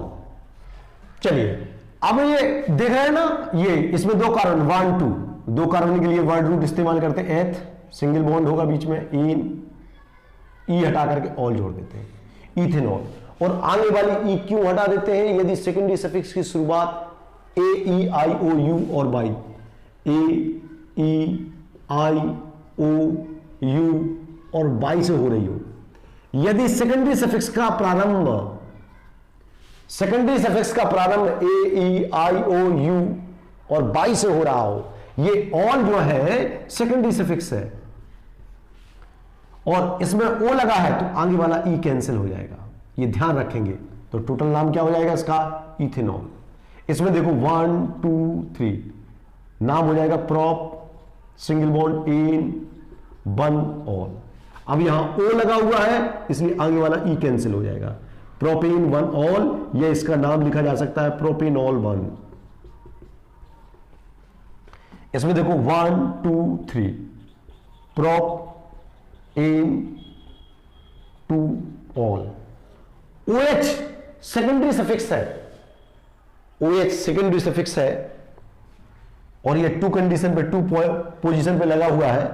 चलिए अब ये देख रहे हैं ना, ये इसमें 2 कार्बन 1 2, 2 कार्बन के लिए वर्ड रूट इस्तेमाल करते हैं, एथ सिंगल बॉन्ड होगा बीच में, ईन, ई हटा करके ऑल जोड़ देते हैं, इथेनॉल। और आगे वाली ई क्यों हटा देते हैं, यदि सेकेंडरी सफिक्स की शुरुआत AEIOU और बाई, AEIOU और बाई से हो रही हो, यदि सेकेंडरी सफिक्स का प्रारंभ AEIOU और बाई से हो रहा हो, ये ऑल जो है सेकेंडरी सफिक्स है और इसमें ओ लगा है तो आगे वाला ई कैंसिल हो जाएगा, ये ध्यान रखेंगे। तो टोटल नाम क्या हो जाएगा इसका, इथेनॉल। इसमें देखो 1 2 3, नाम हो जाएगा prop single bond in 1 all. अब यहां ओ लगा हुआ है इसलिए आगे वाला ई कैंसिल हो जाएगा, प्रोपेन 1 ऑल, या इसका नाम लिखा जा सकता है प्रोपेनॉल 1। इसमें देखो 1 2 3, propan 2 ol. OH secondary suffix है, OH सेकेंडरी सफिक्स है और ये 2 कंडीशन पे 2 पोजीशन पे लगा हुआ है,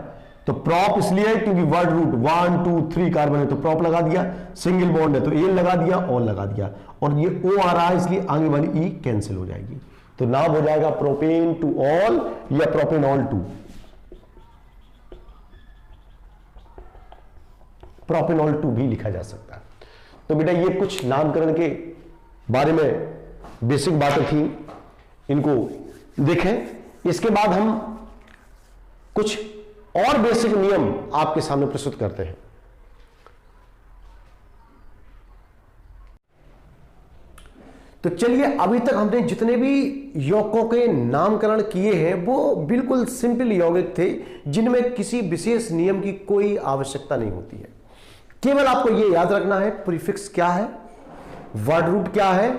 तो प्रॉप इसलिए क्योंकि वर्ड रूट 1 2 3 कार्बन है तो प्रॉप लगा दिया, सिंगल बॉन्ड है तो एन लगा दिया, ऑल लगा दिया, और ये O आ रहा है इसलिए आगे वाली ई कैंसिल हो जाएगी, तो नाम हो जाएगा प्रोपेन टू ऑल या प्रोपेनॉल 2। प्रोपेनॉल 2 भी लिखा जा सकता है। तो बेटा ये कुछ नामकरण के बारे में बेसिक बातें थी, इनको देखें। इसके बाद हम कुछ और बेसिक नियम आपके सामने प्रस्तुत करते हैं। तो चलिए, अभी तक हमने जितने भी यौगिकों के नामकरण किए हैं वो बिल्कुल सिंपल यौगिक थे, जिनमें किसी विशेष नियम की कोई आवश्यकता नहीं होती है। केवल आपको यह याद रखना है प्रीफिक्स क्या है, वर्ड रूट क्या है,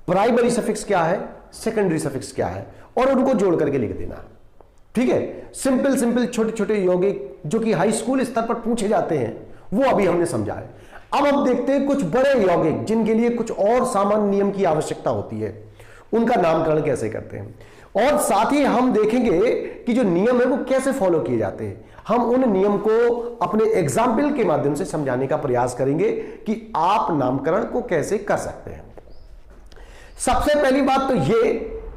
प्राइमरी सफिक्स क्या है, सेकेंडरी सफिक्स क्या है, और उनको जोड़ करके लिख देना है। ठीक है, सिंपल सिंपल छोटे छोटे यौगिक जो कि हाई स्कूल स्तर पर पूछे जाते हैं वो अभी हमने समझा है। अब हम देखते हैं कुछ बड़े यौगिक जिनके लिए कुछ और सामान्य नियम की आवश्यकता होती है, उनका नामकरण कैसे करते हैं, और साथ ही हम देखेंगे कि जो नियम है वो कैसे फॉलो किए जाते हैं। हम उन नियम को अपने एग्जाम्पल के माध्यम से समझाने का प्रयास करेंगे कि आप नामकरण को कैसे कर सकते हैं। सबसे पहली बात तो ये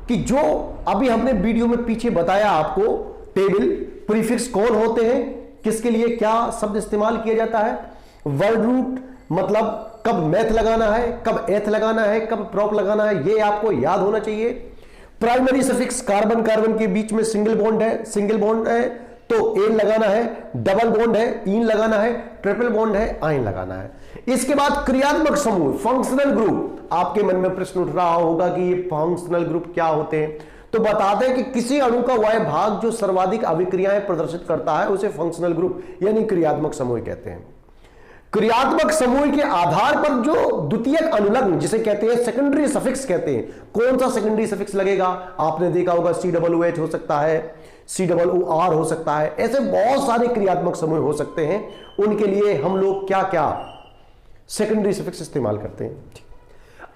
कि जो अभी हमने वीडियो में पीछे बताया आपको, टेबल प्रीफिक्स कौन होते हैं, किसके लिए क्या शब्द इस्तेमाल किया जाता है, वर्ड रूट मतलब कब मैथ लगाना है, कब एथ लगाना है, कब प्रॉप लगाना है, ये आपको याद होना चाहिए। प्राइमरी सफिक्स कार्बन कार्बन के बीच में सिंगल बॉन्ड है तो एन लगाना है, डबल बॉन्ड है इन लगाना है, ट्रिपल बॉन्ड है आइन लगाना है। इसके बाद क्रियात्मक समूह फंक्शनल ग्रुप, आपके मन में प्रश्न उठ रहा होगा कि ये फंक्शनल ग्रुप क्या होते हैं, तो बताते हैं कि किसी अणु का वह भाग जो सर्वाधिक अभिक्रियाएं प्रदर्शित करता है उसे फंक्शनल ग्रुप यानी क्रियात्मक समूह कहते हैं। क्रियात्मक समूह के आधार पर जो द्वितीयक अनुलग्न जिसे कहते हैं सेकेंडरी सफिक्स कहते हैं, कौन सा सेकेंडरी सफिक्स लगेगा, आपने देखा होगा COOH हो सकता है, COOR हो सकता है, ऐसे बहुत सारे क्रियात्मक समूह हो सकते हैं। उनके लिए हम लोग क्या क्या सेकेंडरी सफिक्स इस्तेमाल करते हैं।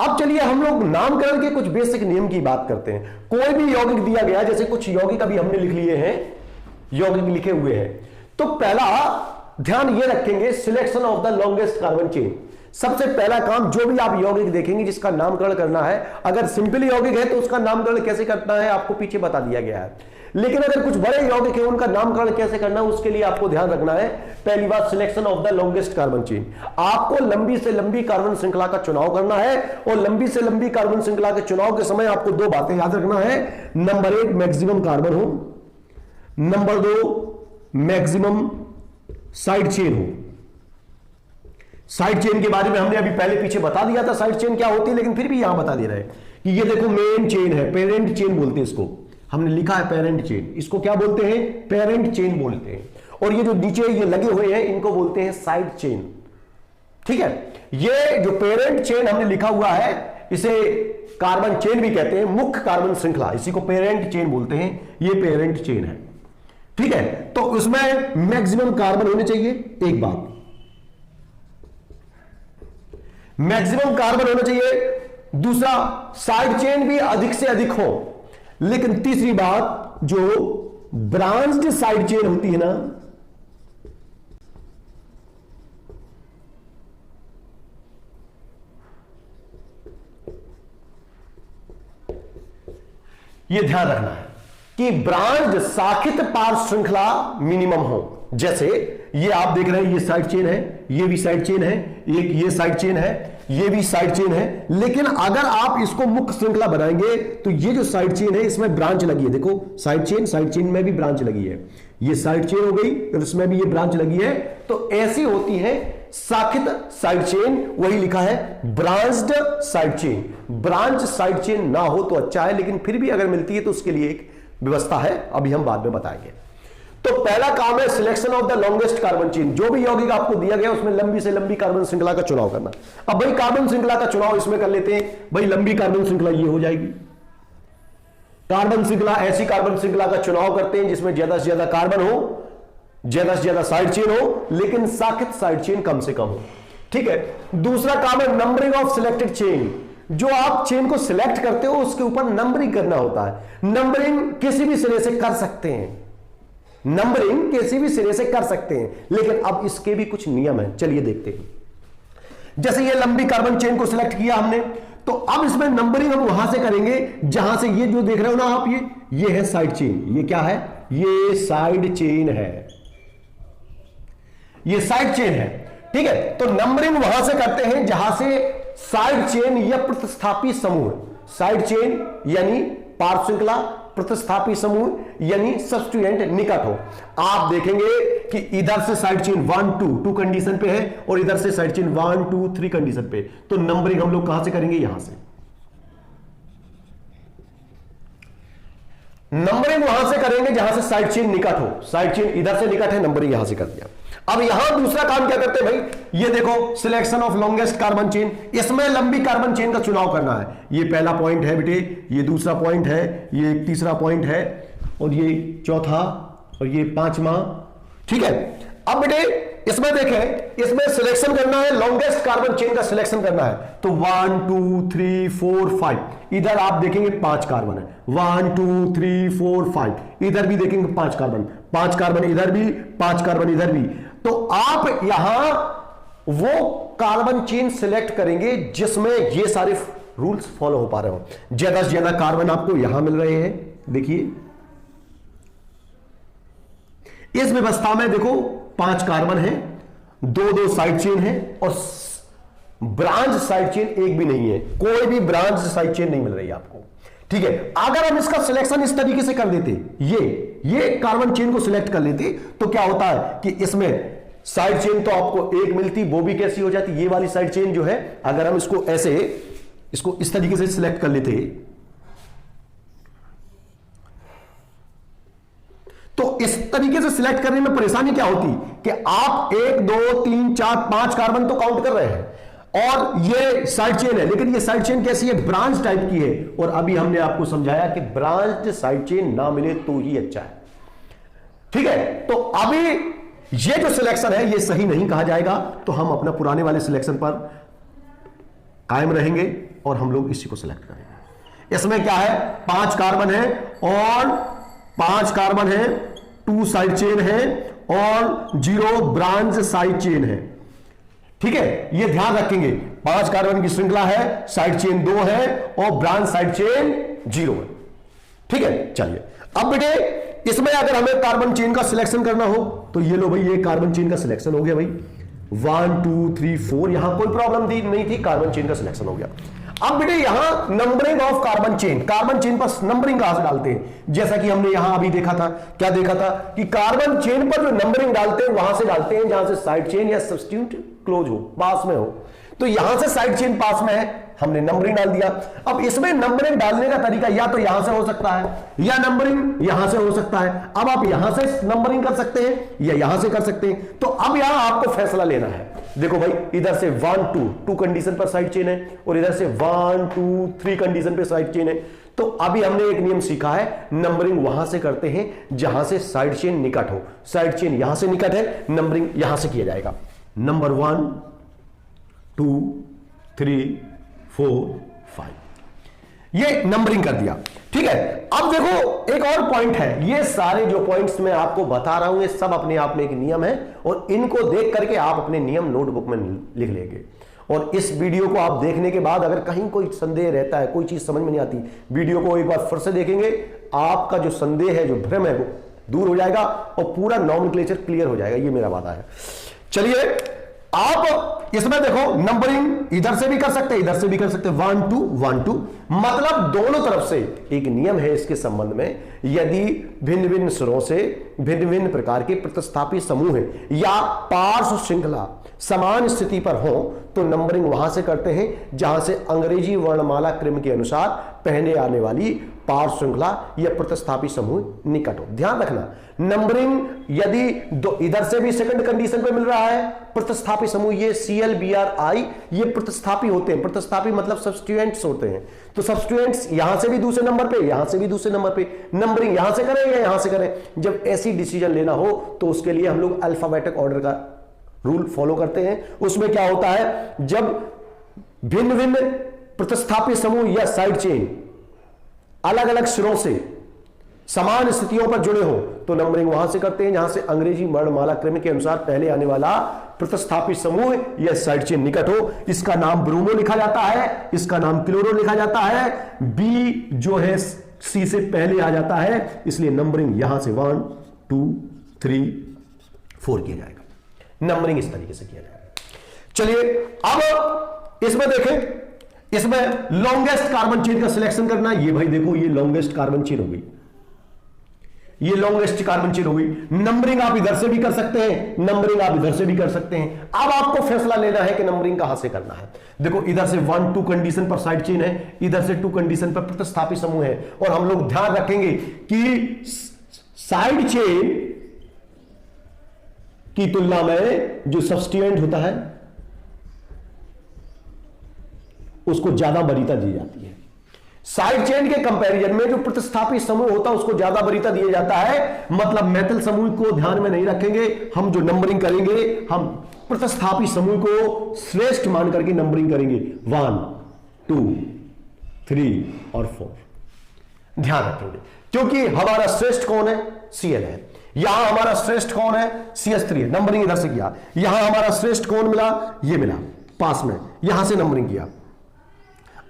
अब चलिए हम लोग नामकरण के कुछ बेसिक नियम की बात करते हैं। कोई भी यौगिक दिया गया, जैसे कुछ यौगिक अभी हमने लिख लिए हैं, यौगिक लिखे हुए हैं, तो पहला ध्यान ये रखेंगे selection of the longest carbon chain. सबसे पहला काम, जो भी आप यौगिक देखेंगे जिसका नामकरण करना है, अगर सिंपल यौगिक है तो उसका नामकरण कैसे करना है आपको पीछे बता दिया गया है, लेकिन अगर कुछ बड़े यौगिक है उनका नामकरण कैसे करना है उसके लिए आपको ध्यान रखना है। पहली बात, selection of the longest carbon chain. आपको लंबी से लंबी कार्बन श्रृंखला का चुनाव करना है, और लंबी से लंबी कार्बन श्रृंखला के चुनाव के समय आपको दो बातें याद रखना है। नंबर 1 मैक्सिमम कार्बन हो, नंबर 2 मैक्सिमम साइड चेन हो। साइड चेन के बारे में हमने अभी पहले पीछे बता दिया था साइड चेन क्या होती है, लेकिन फिर भी यहां बता दे रहे हैं कि ये देखो मेन चेन है, पेरेंट चेन बोलते हैं इसको, हमने लिखा है पेरेंट चेन, इसको क्या बोलते हैं, पेरेंट चेन बोलते हैं। और ये जो नीचे ये लगे हुए हैं इनको बोलते हैं साइड चेन। ठीक है, ये जो पेरेंट चेन हमने लिखा हुआ है इसे कार्बन चेन भी कहते हैं, मुख्य कार्बन श्रृंखला, इसी को पेरेंट चेन बोलते हैं, ये पेरेंट चेन है। ठीक है, तो उसमें मैक्सिमम कार्बन होने चाहिए, एक बात मैक्सिमम कार्बन होना चाहिए, दूसरा साइड चेन भी अधिक से अधिक हो, लेकिन तीसरी बात जो ब्रांच्ड साइड चेन होती है ना, यह ध्यान रखना है कि ब्रांच्ड शाखित पार्श्व श्रृंखला मिनिमम हो। जैसे ये आप देख रहे हैं ये साइड चेन है, ये भी साइड चेन है, एक ये साइड चेन है, ये भी साइड चेन है, लेकिन अगर आप इसको मुख्य श्रृंखला बनाएंगे तो ये जो साइड चेन है इसमें ब्रांच लगी है, देखो साइड चेन में भी ब्रांच लगी है, ये साइड चेन हो गई और इसमें भी ये ब्रांच लगी है, तो ऐसी होती है शाखित साइड चेन, वही लिखा है branched side chain. Branch side chain ना हो तो अच्छा है, लेकिन फिर भी अगर मिलती है तो उसके लिए एक व्यवस्था है, अभी हम बाद में बताएंगे। तो पहला काम है selection of the longest carbon chain. जो भी यौगिक आपको दिया गया उसमें लंबी से लंबी कार्बन श्रृंखला का चुनाव करना। अब भाई कार्बन श्रृंखला का चुनाव इसमें कर लेते हैं, भाई लंबी कार्बन श्रृंखला ये हो जाएगी। कार्बन श्रृंखला, ऐसी कार्बन श्रृंखला का चुनाव करते हैं जिसमें ज्यादा से ज्यादा कार्बन हो, ज्यादा से ज्यादा साइड चेन हो, लेकिन शाखित साइड चेन कम से कम हो। ठीक है, दूसरा काम है नंबरिंग ऑफ सिलेक्टेड चेन। जो आप चेन को सिलेक्ट करते हो उसके ऊपर नंबरिंग करना होता है। नंबरिंग किसी भी सिरे से कर सकते हैं, नंबरिंग किसी भी सिरे से कर सकते हैं, लेकिन अब इसके भी कुछ नियम हैं, चलिए देखते हैं। जैसे ये लंबी कार्बन चेन को सिलेक्ट किया हमने, तो अब इसमें नंबरिंग हम वहां से करेंगे जहां से ये जो देख रहे हो ना आप, ये है साइड चेन। ये क्या है, ये साइड चेन है, ये साइड चेन है। ठीक है, तो नंबरिंग वहां से करते हैं जहां से साइड चेन या प्रतिस्थापी समूह, साइड चेन यानी पार्श्व श्रृंखला, प्रतिस्थापी समूह यानी सब्स्टिट्यूएंट निकट हो। आप देखेंगे कि इधर से साइड चेन 1 2 कंडीशन पे है और इधर से साइड चेन 1 2 3 कंडीशन पे, तो नंबरिंग हम लोग कहां से करेंगे, यहां से। नंबरिंग वहां से करेंगे जहां से साइड चेन निकट हो, साइड चेन इधर से निकट है, नंबरिंग यहां से कर दिया। अब यहां दूसरा काम क्या करते हैं भाई, ये देखो selection of longest carbon chain, इसमें लंबी कार्बन चेन का चुनाव करना है। ये पहला पॉइंट है बेटे, ये दूसरा पॉइंट है, ये तीसरा पॉइंट है, और ये चौथा, और ये पांचवा, ठीक है। अब बेटे इसमें देखें, इसमें सिलेक्शन करना है, लॉन्गेस्ट कार्बन चेन का सिलेक्शन करना है, तो 1 2 3 4 5, इधर आप देखेंगे 5 कार्बन है, 1 2 3 4 5, इधर भी देखेंगे 5 कार्बन, 5 कार्बन इधर भी, 5 कार्बन इधर भी। तो आप यहां वो कार्बन चेन सिलेक्ट करेंगे जिसमें ये सारे रूल्स फॉलो हो पा रहे हो। ज्यादा से ज्यादा कार्बन आपको यहां मिल रहे हैं, देखिए इस व्यवस्था में देखो 5 कार्बन है, 2 साइड चेन है, और ब्रांच साइड चेन एक भी नहीं है, कोई भी ब्रांच साइड चेन नहीं मिल रही है आपको, ठीक है। अगर हम इसका सिलेक्शन इस तरीके से कर देते, ये कार्बन चेन को सिलेक्ट कर लेते, तो क्या होता है कि इसमें साइड चेन तो आपको एक मिलती, वो भी कैसी हो जाती, ये वाली साइड चेन जो है, अगर हम इसको ऐसे, इसको इस तरीके से सिलेक्ट कर लेते, तो इस तरीके से सिलेक्ट करने में परेशानी क्या होती कि आप 1 2 3 4 5 कार्बन तो काउंट कर रहे हैं, और ये साइड चेन है, लेकिन ये साइड चेन कैसी है, ब्रांच टाइप की है। और अभी हमने आपको समझाया कि ब्रांच साइड चेन ना मिले तो ही अच्छा है, ठीक है। तो अभी ये जो सिलेक्शन है ये सही नहीं कहा जाएगा, तो हम अपना पुराने वाले सिलेक्शन पर कायम रहेंगे और हम लोग इसी को सिलेक्ट करेंगे। इसमें क्या है, 5 कार्बन है और 5 कार्बन है, 2 साइड चेन है और 0 ब्रांच साइड चेन है, ठीक है। ये ध्यान रखेंगे, 5 कार्बन की श्रृंखला है, साइड चेन 2 है और ब्रांच साइड चेन 0 है, ठीक है। चलिए अब बेटे इसमें अगर हमें कार्बन चेन का सिलेक्शन करना हो, तो ये लो भाई, ये कार्बन चेन का सिलेक्शन हो गया भाई, 1 2 3 4, यहां कोई प्रॉब्लम नहीं थी, कार्बन चेन का सिलेक्शन हो गया। अब बेटे यहां नंबरिंग ऑफ कार्बन चेन पर नंबरिंग कहां से डालते हैं, जैसा कि हमने यहां अभी देखा था, क्या देखा था कि कार्बन चेन पर जो नंबरिंग डालते हैं वहां से डालते हैं जहां से साइड चेन या सब्स्टिट्यूट क्लोज हो, पास में हो। तो यहां से साइड चेन पास में है, हमने नंबरिंग डाल दिया। अब इसमें नंबरिंग डालने का तरीका या तो यहां से हो सकता है या नंबरिंग यहां से हो सकता है। अब आप यहां से नंबरिंग कर सकते हैं या यहां से कर सकते हैं, तो अब यहां आपको फैसला लेना है। देखो भाई, इधर से 1 2 कंडीशन पर साइड चेन है और इधर से 1 2 3 कंडीशन पर साइड चेन है। तो अभी हमने एक नियम सीखा है, नंबरिंग वहां से करते हैं जहां से साइड चेन निकट हो। साइड चेन यहां से निकट है, नंबरिंग यहां से किया जाएगा। नंबर 1 2 3 4 5, ये नंबरिंग कर दिया, ठीक है। अब देखो एक और पॉइंट है, ये सारे जो पॉइंट्स मैं आपको बता रहा हूं ये सब अपने आप में एक नियम है, और इनको देख करके आप अपने नियम नोटबुक में लिख लेंगे। और इस वीडियो को आप देखने के बाद अगर कहीं कोई संदेह रहता है, कोई चीज समझ में नहीं आती, वीडियो को एक बार फिर से देखेंगे, आपका जो संदेह है, जो भ्रम है, वो दूर हो जाएगा और पूरा नॉमेनक्लेचर क्लियर हो जाएगा, ये मेरा वादा है। चलिए आप इसमें देखो, नंबरिंग इधर से भी कर सकते हैं, इधर से भी कर सकते हैं, 1 2 1 2, मतलब दोनों तरफ से एक नियम है इसके संबंध में। यदि भिन्न भिन्न सिरों से भिन्न भिन्न प्रकार के प्रतिस्थापी समूह या पार्श्व श्रृंखला समान स्थिति पर हो, तो नंबरिंग वहां से करते हैं जहां से अंग्रेजी वर्णमाला क्रम के अनुसार पहले आने वाली पार्श्व श्रृंखला या प्रतिस्थापी समूह निकट हो। ध्यान रखना, नंबरिंग यदि इधर से भी सेकंड कंडीशन पे मिल रहा है प्रतिस्थापी समूह, ये ClBrI, ये प्रतिस्थापी होते हैं। प्रतिस्थापी मतलब सब्स्टिट्यूएंट्स होते हैं, तो सब्स्टिट्यूएंट्स यहां से भी दूसरे नंबर पे, यहां से भी दूसरे नंबर पे, नंबरिंग यहां से करें या यहां से करें। जब ऐसी डिसीजन लेना हो तो उसके लिए हम लोग अल्फाबेटिक ऑर्डर का रूल फॉलो करते हैं। उसमें क्या होता है, जब भिन्न भिन्न प्रतिस्थापी समूह या साइड चेन अलग अलग सिरों से समान स्थितियों पर जुड़े हो, तो नंबरिंग वहां से करते हैं जहां से अंग्रेजी वर्णमाला क्रम के अनुसार पहले आने वाला प्रतिस्थापी समूह या साइड चेन निकट हो। इसका नाम ब्रोमो लिखा जाता है, इसका नाम क्लोरो लिखा जाता है, बी जो है सी से पहले आ जाता है, इसलिए नंबरिंग यहां से 1 2 3 4 किया जाएगा। नंबरिंग इस तरीके से किया जाएगा। चलिए अब इसमें देखें, इसमें लॉन्गेस्ट कार्बन चेन का सिलेक्शन करना है। ये भाई देखो, ये लॉन्गेस्ट कार्बन चेन हो गई, ये लॉन्गेस्ट कार्बन चेन हो गई। नंबरिंग आप इधर से भी कर सकते हैं, नंबरिंग आप इधर से भी कर सकते हैं। अब आपको फैसला लेना है कि नंबरिंग कहां से करना है। देखो इधर से 1 2 कंडीशन पर साइड चेन है, इधर से 2 कंडीशन पर प्रतिस्थापित समूह है। और हम लोग ध्यान रखेंगे कि साइड चेन की तुलना में जो सब्स्टिट्यूएंट होता है उसको ज्यादा वरीयता दी जाती है। साइड चेन के कंपैरिजन में जो प्रतिस्थापित समूह होता है उसको ज्यादा वरीयता दिया जाता है। मतलब मेथल समूह को ध्यान में नहीं रखेंगे, हम जो नंबरिंग करेंगे हम प्रतिस्थापित समूह को श्रेष्ठ मान करके नंबरिंग करेंगे, 1 2 3 और 4 ध्यान रखेंगे। क्योंकि हमारा श्रेष्ठ कौन है, Cl है। यहां हमारा श्रेष्ठ कौन है, CH3 है। नंबरिंग इधर से किया, यहां हमारा श्रेष्ठ कौन मिला, ये मिला पास में, यहां से नंबरिंग किया।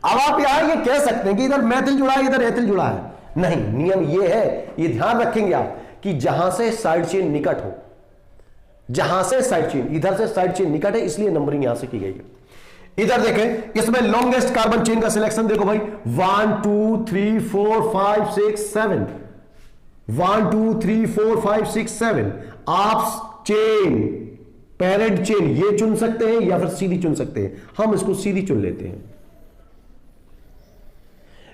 अब आप यहां ये कह सकते हैं कि इधर मैथिल जुड़ा है, इधर एथिल जुड़ा है। नहीं, नियम ये है, ये ध्यान रखेंगे आप कि जहां से साइड चेन निकट हो, जहां से साइड चेन, इधर से साइड चेन निकट है, इसलिए नंबरिंग यहां से की गई है। इधर देखें, इसमें लॉन्गेस्ट कार्बन चेन का सिलेक्शन देखो भाई, 1 2 3 4 5 6 7 1 2 3 4 5 6 7 आप चेन, पेरेंट चेन ये चुन सकते हैं या फिर सीधी चुन सकते हैं। हम इसको सीधी चुन लेते हैं।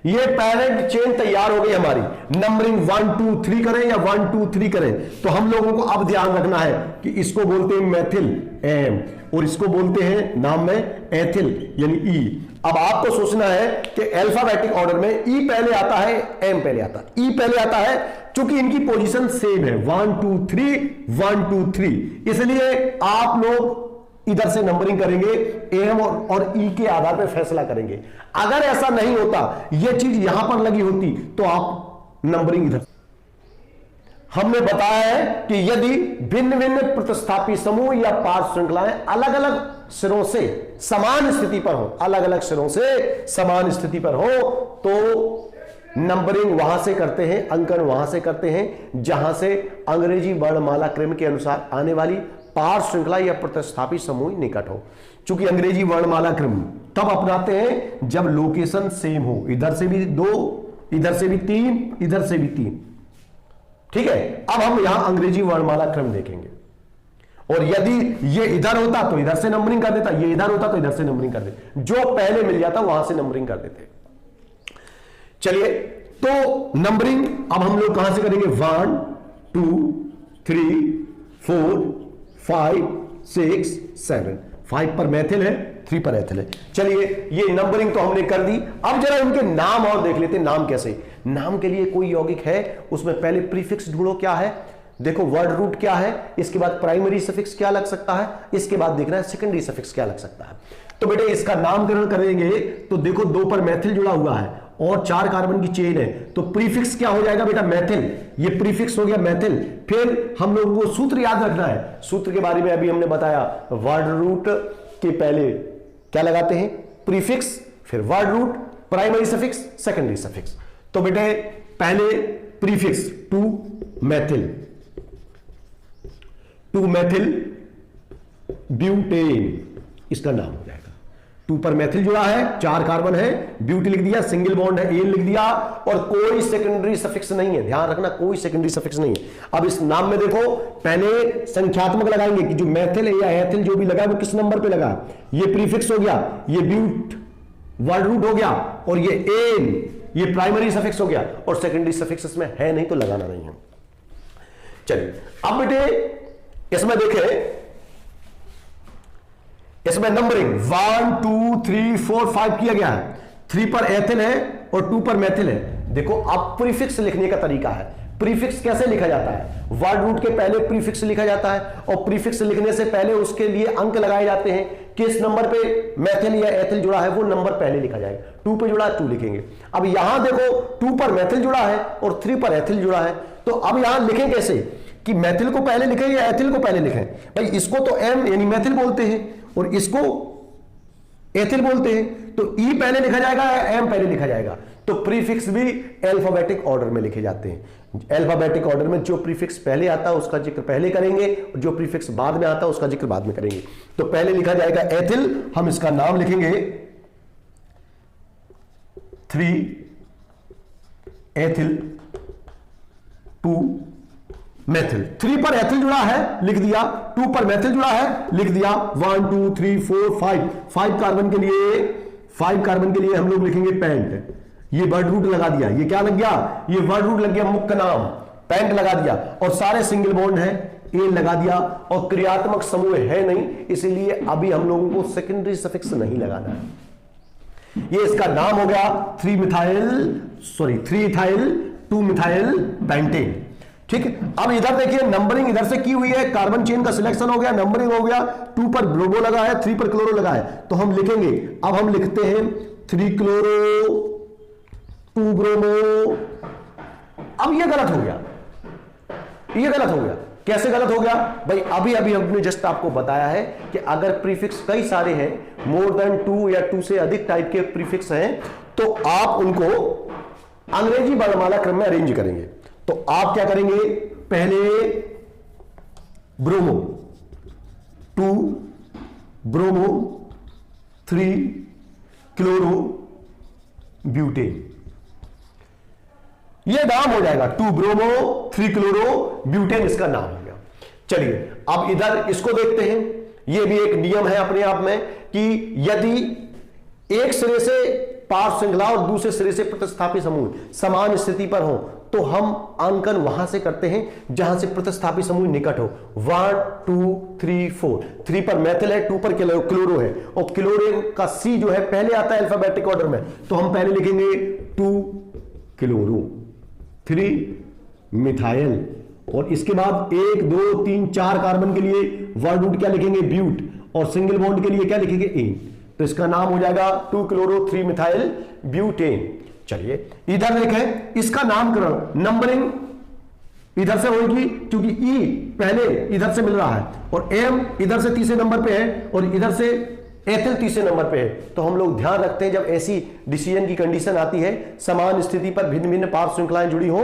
ये पेरेंट चेन तैयार हो गई हमारी। नंबरिंग 1 2 3 करें या 1 2 3 करें, तो हम लोगों को अब ध्यान रखना है कि इसको बोलते हैं मेथिल एम और इसको बोलते हैं नाम में एथिल यानी ई। अब आपको सोचना है कि अल्फाबेटिक ऑर्डर में ई पहले आता है, एम पहले आता है। ई पहले आता है क्योंकि इनकी पोजीशन सेम है, 1 2 3 1 2 3, इसलिए आप लोग इधर से नंबरिंग करेंगे, एम और ई के आधार पर फैसला करेंगे। अगर ऐसा नहीं होता, यह चीज यहां पर लगी होती, तो आप नंबरिंग इधर। हमने बताया है कि यदि भिन्न भिन्न प्रतिस्थापी समूह या पार्श्व श्रृंखलाएं अलग अलग सिरों से समान स्थिति पर हो, अलग अलग सिरों से समान स्थिति पर हो, तो नंबरिंग वहां से करते हैं, अंकन वहां से करते हैं जहां से अंग्रेजी वर्णमाला क्रम के अनुसार आने वाली पार्श्व श्रृंखला या प्रतिस्थापित समूह निकट हो। चूंकि अंग्रेजी वर्णमाला क्रम तब अपनाते हैं जब लोकेशन सेम हो, इधर से भी 2, इधर से भी 3, इधर से भी 3। ठीक है, अब हम यहां अंग्रेजी वर्णमाला क्रम देखेंगे। और यदि ये इधर होता तो इधर से नंबरिंग कर देता, ये इधर होता तो इधर से नंबरिंग कर देते, जो पहले मिल जाता वहां से नंबरिंग कर देते। चलिए, तो नंबरिंग अब हम लोग कहां से करेंगे, 1 2 3 4 5 6 7। 5 पर मैथिल है, 3 पर एथिल है। चलिए, ये नंबरिंग तो हमने कर दी। अब जरा इनके नाम और देख लेते हैं। नाम कैसे, नाम के लिए कोई यौगिक है, उसमें पहले प्रीफिक्स ढूंढो क्या है। देखो वर्ड रूट क्या है, इसके बाद प्राइमरी सफिक्स क्या लग सकता है, इसके बाद देखना है सेकेंडरी सफिक्स क्या लग सकता है। तो बेटे इसका नामकरण करेंगे तो देखो 2 पर मैथिल जुड़ा हुआ है और 4 कार्बन की चेन है, तो प्रीफिक्स क्या हो जाएगा बेटा, मैथिल। ये प्रीफिक्स हो गया मैथिल। फिर हम लोगों को सूत्र याद रखना है। सूत्र के बारे में अभी हमने बताया, वर्ड रूट के पहले क्या लगाते हैं, प्रीफिक्स, फिर word root, primary suffix, secondary suffix. तो बेटे पहले प्रीफिक्स 2 मैथिल, 2 मैथिल ब्यूटेन इसका नाम हो जाएगा। 2 पर मैथिल जुड़ा है, 4 कार्बन है, ब्यूटी लिख दिया, सिंगल बॉन्ड है, एन लिख दिया, और कोई सेकेंडरी सफिक्स नहीं है। ध्यान रखना, कोई सेकेंडरी सफिक्स नहीं है। अब इस नाम में देखो पहले संख्यात्मक लगाएंगे कि जो मैथिल है या एथिल जो भी लगा है वो किस नंबर पे लगा। ये प्रीफिक्स हो गया, ये ब्यूट वर्ड रूट हो गया, और ये एन ये प्राइमरी सफिक्स हो गया, और सेकेंडरी सफिक्स इसमें है नहीं तो लगाना नहीं है। चलिए अब बेटे इसमें देखें, इसमें नंबरिंग 1 2 3 4 5 किया गया है। 3 पर एथिल है और 2 पर मैथिल है। देखो अब प्रीफिक्स लिखने का तरीका है। प्रीफिक्स कैसे लिखा जाता है, वर्ड रूट के पहले प्रीफिक्स लिखा जाता है, और प्रीफिक्स लिखने से पहले उसके लिए अंक लगाए जाते हैं। किस नंबर पे मैथिल या एथिल जुड़ा है वो नंबर पहले लिखा जाएगा। 2 पे जुड़ा है 2 लिखेंगे। अब यहां देखो 2 पर मैथिल जुड़ा है और 3 पर एथिल जुड़ा है, तो अब यहां लिखें कैसे कि मैथिल को पहले लिखें या एथिल को पहले लिखें। भाई इसको तो एम यानी मैथिल बोलते हैं और इसको एथिल बोलते हैं, तो ई पहले लिखा जाएगा या एम पहले लिखा जाएगा। तो प्रीफिक्स भी अल्फाबेटिक ऑर्डर में लिखे जाते हैं। अल्फाबेटिक ऑर्डर में जो प्रीफिक्स पहले आता है उसका जिक्र पहले करेंगे, और जो प्रीफिक्स बाद में आता है उसका जिक्र बाद में करेंगे। तो पहले लिखा जाएगा एथिल, हम इसका नाम लिखेंगे 3 एथिल 2 मेथिल। 3 पर एथिल जुड़ा है लिख दिया, 2 पर मेथिल जुड़ा है लिख दिया, 1 2 3 4 5 कार्बन के लिए 5 कार्बन के लिए हम लोग लिखेंगे पेंट। ये वर्ड रूट लगा दिया, ये क्या लग गया, ये वर्ड रूट लग गया, मुख्य नाम पेंट लगा दिया, और सारे सिंगल बॉन्ड है ए लगा दिया, और क्रियात्मक समूह है नहीं, इसलिए अभी हम लोगों को सेकेंडरी सफिक्स नहीं लगाना है। ये इसका नाम हो गया 3 इथाइल 2 मिथाइल पेंटेन। ठीक है, अब इधर देखिए नंबरिंग इधर से की हुई है, कार्बन चेन का सिलेक्शन हो गया, नंबरिंग हो गया, 2 पर ब्रोमो लगा है, 3 पर क्लोरो लगा है, तो हम लिखेंगे, अब हम लिखते हैं 3 क्लोरो 2 ब्रोमो। अब ये गलत हो गया, ये गलत हो गया। कैसे गलत हो गया भाई? अभी अभी हमने जस्ट आपको बताया है कि अगर प्रीफिक्स कई सारे हैं, मोर देन 2 या 2 से अधिक टाइप के प्रीफिक्स हैं, तो आप उनको अंग्रेजी वर्णमाला क्रम में अरेंज करेंगे। तो आप क्या करेंगे, पहले ब्रोमो 2 ब्रोमो 3 क्लोरो ब्यूटेन, ये नाम हो जाएगा 2 ब्रोमो 3 क्लोरो ब्यूटेन, इसका नाम हो गया। चलिए अब इधर इसको देखते हैं। ये भी एक नियम है अपने आप में कि यदि एक सिरे से पार्श्व श्रृंखला और दूसरे सिरे से प्रतिस्थापी समूह समान स्थिति पर हो, तो हम अंकन वहां से करते हैं जहां से प्रतिस्थापी समूह निकट हो। 1 2 3 4, 3 पर मेथिल है, 2 पर क्लोरो है, और क्लोरीन का सी जो है पहले आता है अल्फाबेटिक ऑर्डर में, तो हम पहले लिखेंगे 2 क्लोरो 3 मिथाइल, और इसके बाद 1 2 3 4 कार्बन के लिए वर्ड रूट क्या लिखेंगे, ब्यूट, और सिंगल बॉन्ड के लिए क्या लिखेंगे, एन। तो इसका नाम हो जाएगा 2 क्लोरो 3 मिथाइल ब्यूटेन। चलिए इधर देखें, इसका नामकरण नंबरिंग इधर से होगी, क्योंकि ई पहले इधर से मिल रहा है, और एम इधर से तीसरे नंबर पे है, और इधर से एथिल तीसरे नंबर पे है। तो हम लोग ध्यान रखते हैं जब ऐसी डिसीजन की कंडीशन आती है, समान स्थिति पर भिन्न भिन्न पार्श्व श्रृंखलाएं जुड़ी हो,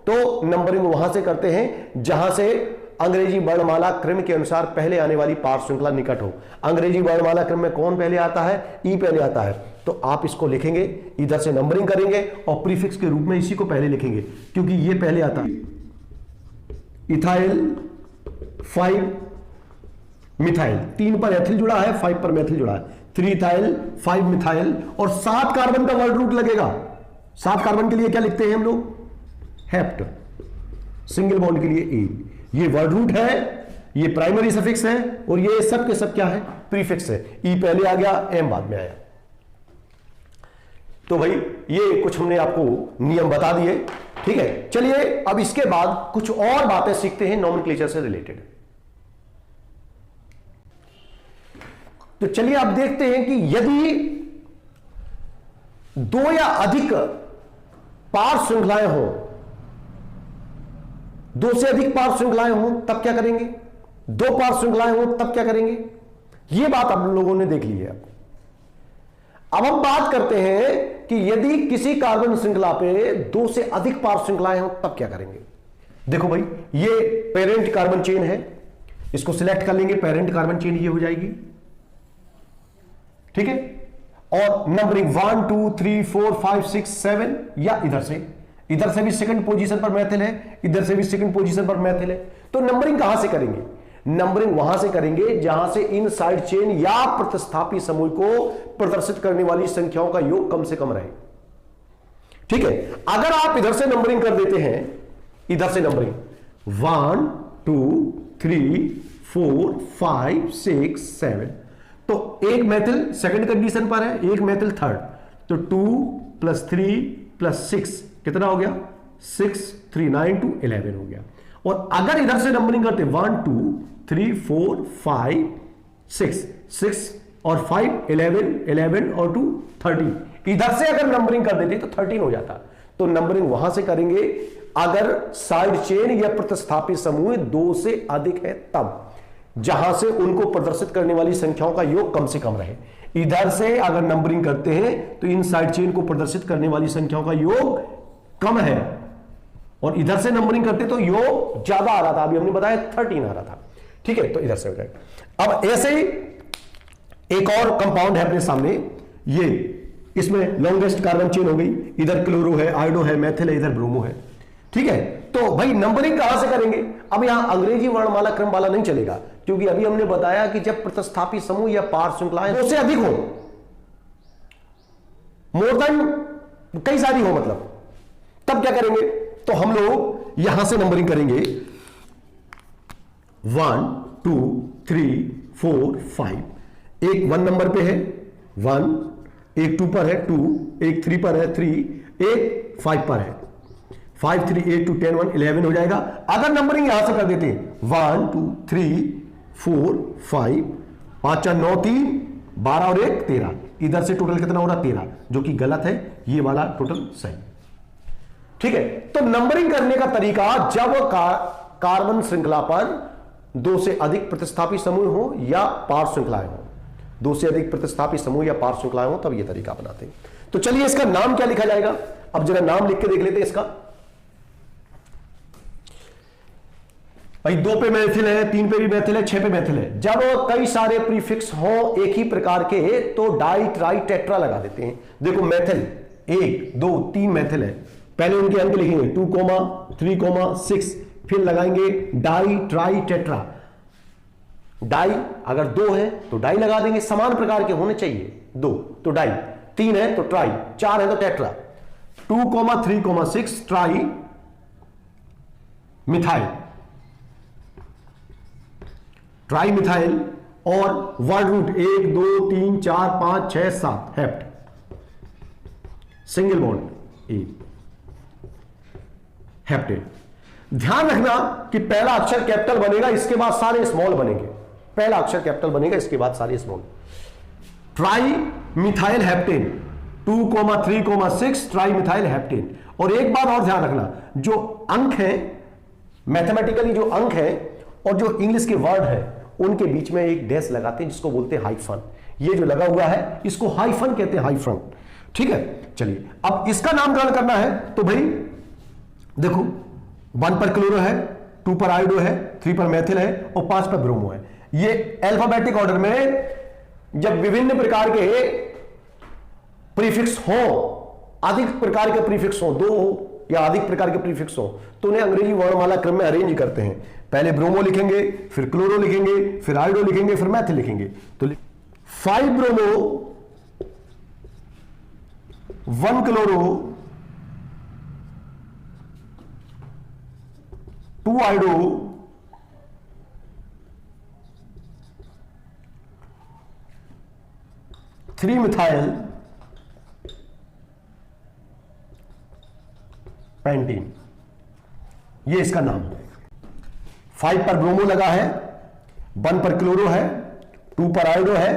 तो नंबरिंग वहां से करते हैं जहां से अंग्रेजी वर्णमाला क्रम के अनुसार पहले आने वाली पार्श्व श्रृंखला निकट हो। अंग्रेजी वर्णमाला क्रम में कौन पहले आता है, ई पहले आता है, तो आप इसको लिखेंगे, इधर से नंबरिंग करेंगे और प्रीफिक्स के रूप में इसी को पहले लिखेंगे, क्योंकि ये पहले आता है। इथाइल 5 मिथाइल, 3 पर एथिल जुड़ा है, 5 पर मेथिल जुड़ा है, 3 इथाइल 5 मिथाइल, और 7 कार्बन का वर्ड रूट लगेगा। 7 कार्बन के लिए क्या लिखते हैं हम लोग, हेप्ट, सिंगल बॉन्ड के लिए ई। ये वर्ड रूट है, ये प्राइमरी सफिक्स है, और ये सब के सब क्या है, प्रीफिक्स है। ई पहले आ गया, एम बाद में आया। तो भाई ये कुछ हमने आपको नियम बता दिए, ठीक है। चलिए अब इसके बाद कुछ और बातें सीखते हैं नॉमेनक्लेचर से रिलेटेड। तो चलिए आप देखते हैं कि यदि 2 या अधिक पार्श्व श्रृंखलाएं हो, 2 से अधिक पार्श्व श्रृंखलाएं हो तब क्या करेंगे, 2 पार्श्व श्रृंखलाएं हो तब क्या करेंगे, यह बात आप लोगों ने देख ली है। अब हम बात करते हैं कि यदि किसी कार्बन श्रृंखला पे 2 से अधिक पार्श्व श्रृंखलाएं हो तब क्या करेंगे। देखो भाई, ये पेरेंट कार्बन चेन है, इसको सिलेक्ट कर लेंगे, पेरेंट कार्बन चेन ये हो जाएगी, ठीक है। और नंबरिंग 1 2 3 4 5 6 7, या इधर से भी सेकंड पोजीशन पर मेथिल है, इधर से भी सेकंड पोजीशन पर मेथिल है। तो नंबरिंग कहां से करेंगे, नंबरिंग वहां से करेंगे जहां से इन साइड चेन या प्रतिस्थापी समूह को प्रदर्शित करने वाली संख्याओं का योग कम से कम रहे, ठीक है। अगर आप इधर से नंबरिंग कर देते हैं, इधर से नंबरिंग 1 2 3 4 5 6 7, तो एक मेथिल सेकंड कंडीशन पर है, एक मेथिल थर्ड, तो 2 + 3 + 6 कितना हो गया, 6 3 9 2 11 हो गया। और अगर इधर से नंबरिंग करते 1 2 3 4 5 6 6 और 5 11 11 और 2 13, इधर से अगर नंबरिंग कर देते तो 13 हो जाता। तो नंबरिंग वहां से करेंगे अगर साइड चेन या प्रतिस्थापी समूह 2 से अधिक है तब। जहां से उनको प्रदर्शित करने वाली संख्याओं का योग कम से कम रहे। इधर से अगर नंबरिंग करते हैं तो इन साइड चेन को प्रदर्शित करने वाली संख्याओं का योग कम है, और इधर से नंबरिंग करते तो योग ज्यादा आ रहा था, अभी हमने बताया 13 आ रहा था। ठीक है, तो इधर से हो जाएगा। अब ऐसे ही एक और कंपाउंड है अपने सामने, ये इसमें लॉन्गेस्ट कार्बन चेन हो गई, इधर क्लोरो है, आयोडो है, मेथिल है, इधर ब्रोमो है। ठीक है, तो भाई नंबरिंग कहां से करेंगे? अब यहां अंग्रेजी वर्णमाला क्रम वाला नहीं चलेगा, क्योंकि अभी हमने बताया कि जब प्रतिस्थापी समूह या पार श्रृंखलाएं 2 से अधिक हो, मोर देन कई सारी हो मतलब, तब क्या करेंगे? तो हम लोग यहां से नंबरिंग करेंगे 1 2 3 4 5। एक 1 नंबर पे है 1, एक 2 पर है 2, एक 3 पर है 3, एक 5 पर है 5 3 8 2 10 1 11 हो जाएगा। अगर नंबरिंग यहां से कर देते हैं 1 2 3 4 5 5 4 9 3 12 और 1 13, इधर से टोटल कितना हो रहा? 13, जो कि गलत है, ये वाला टोटल सही। ठीक है, तो नंबरिंग करने का तरीका, जब कार्बन श्रृंखला पर 2 से अधिक प्रतिस्थापी समूह हो या पार श्रृंखलाएं हो, 2 से अधिक प्रतिस्थापी समूह या पार श्रृंखलाएं हो, तब यह तरीका अपनाते हैं। तो चलिए इसका नाम क्या लिखा जाएगा? अब जरा नाम लिख के देख लेते हैं इसका। भाई 2 पे मैथिल है, 3 पे भी मैथिल है, 6 पे मैथिल है। जब कई सारे प्रीफिक्स हो एक ही प्रकार के तो डाई ट्राई टेट्रा लगा देते हैं। देखो मैथिल 1 2 3 मैथिल है, पहले उनके अंक लिखेंगे 2, 3, 6, फिर लगाएंगे डाई ट्राई टेट्रा। डाई अगर 2 है तो डाई लगा देंगे, समान प्रकार के होने चाहिए, 2 तो डाई, 3 है तो ट्राई, 4 है तो tetra. 2, 3, 6 trimethyl, trimethyl, और word root 1 2 3 4 5 6 7 hept, single bond a heptane. ध्यान रखना कि पहला अक्षर कैपिटल बनेगा, इसके बाद सारे स्मॉल बनेंगे। पहला अक्षर कैपिटल बनेगा, इसके बाद सारे small. Tri methyl heptane 2, 3, 6 tri methyl heptane. और एक बात और ध्यान रखना, जो अंक है मैथमेटिकली, जो अंक है और जो इंग्लिश के वर्ड है उनके बीच में एक डैश लगाते हैं, जिसको बोलते हैं हाइफन। ये जो लगा हुआ है इसको हाइफन कहते हैं, हाइफन। ठीक है, चलिए अब इसका नामकरण करना है। तो भाई देखो 1 पर क्लोरो है, 2 पर आयोडो है, 3 पर मैथिल है और 5 पर ब्रोमो है। ये अल्फाबेटिक ऑर्डर में जब विभिन्न प्रकार के प्रीफिक्स हो, अधिक प्रकार के प्रीफिक्स हो, 2 हो या अधिक प्रकार के प्रीफिक्स हो, तो उन्हें अंग्रेजी वर्णमाला क्रम में अरेंज करते हैं। पहले ब्रोमो लिखेंगे, फिर क्लोरो लिखेंगे, फिर आयोडो लिखेंगे, फिर मैथिल लिखेंगे। तो 5 bromo 1 chloro 2 iodo 3 methyl pentene, ये इसका नाम है। 5 पर ब्रोमो लगा है, 1 पर क्लोरो है, 2 पर आयोडो है,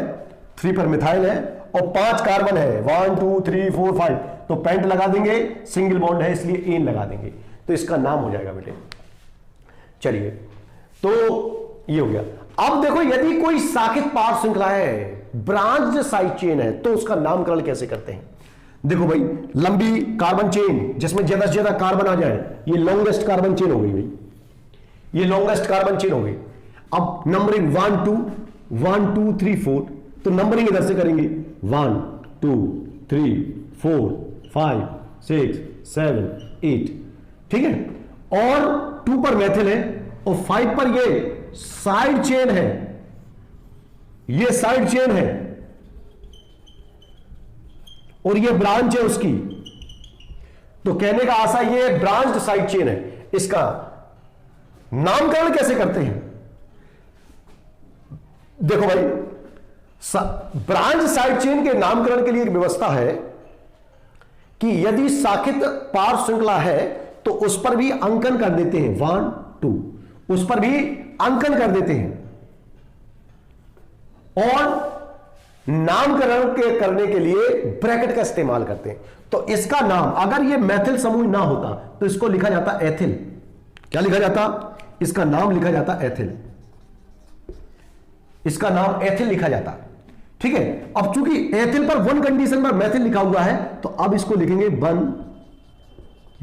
3 पर मिथाइल है और 5 कार्बन है, 1 2 3 4 5, तो पेंट लगा देंगे, सिंगल बॉन्ड है इसलिए एन लगा देंगे, तो इसका नाम हो जाएगा बेटे। चलिए तो ये हो गया। अब देखो यदि कोई शाखित पार श्रृंखला है, ब्रांच साइड चेन है, तो उसका नामकरण कैसे करते हैं? देखो भाई लंबी कार्बन चेन जिसमें ज्यादा से ज्यादा कार्बन आ जाए, ये लॉन्गेस्ट कार्बन चेन हो गई भाई, ये लॉन्गेस्ट कार्बन चेन हो गई। अब नंबरिंग 1 2 3 4, तो नंबरिंग इधर से करेंगे 1 2 3 4 5 6 7 8, ठीक है। और 2 पर मैथिल है और 5 पर ये साइड चेन है, ये साइड चेन है और ये ब्रांच है उसकी, तो कहने का आशा ये ब्रांच्ड साइड चेन है। इसका नामकरण कैसे करते हैं? देखो भाई ब्रांच साइड चेन के नामकरण के लिए एक व्यवस्था है कि यदि शाखित पार श्रृंखला है तो उस पर भी अंकन कर देते हैं, 1 2, उस पर भी अंकन कर देते हैं। और नामकरण के करने के लिए ब्रैकेट का इस्तेमाल करते हैं। तो इसका नाम, अगर यह मैथिल समूह ना होता तो इसको लिखा जाता एथिल। क्या लिखा जाता? इसका नाम लिखा जाता एथिल। इसका नाम एथिल लिखा जाता है। ठीक है, अब चूंकि एथिल पर वन कंडीशन पर मैथिल लिखा हुआ है, तो अब इसको लिखेंगे वन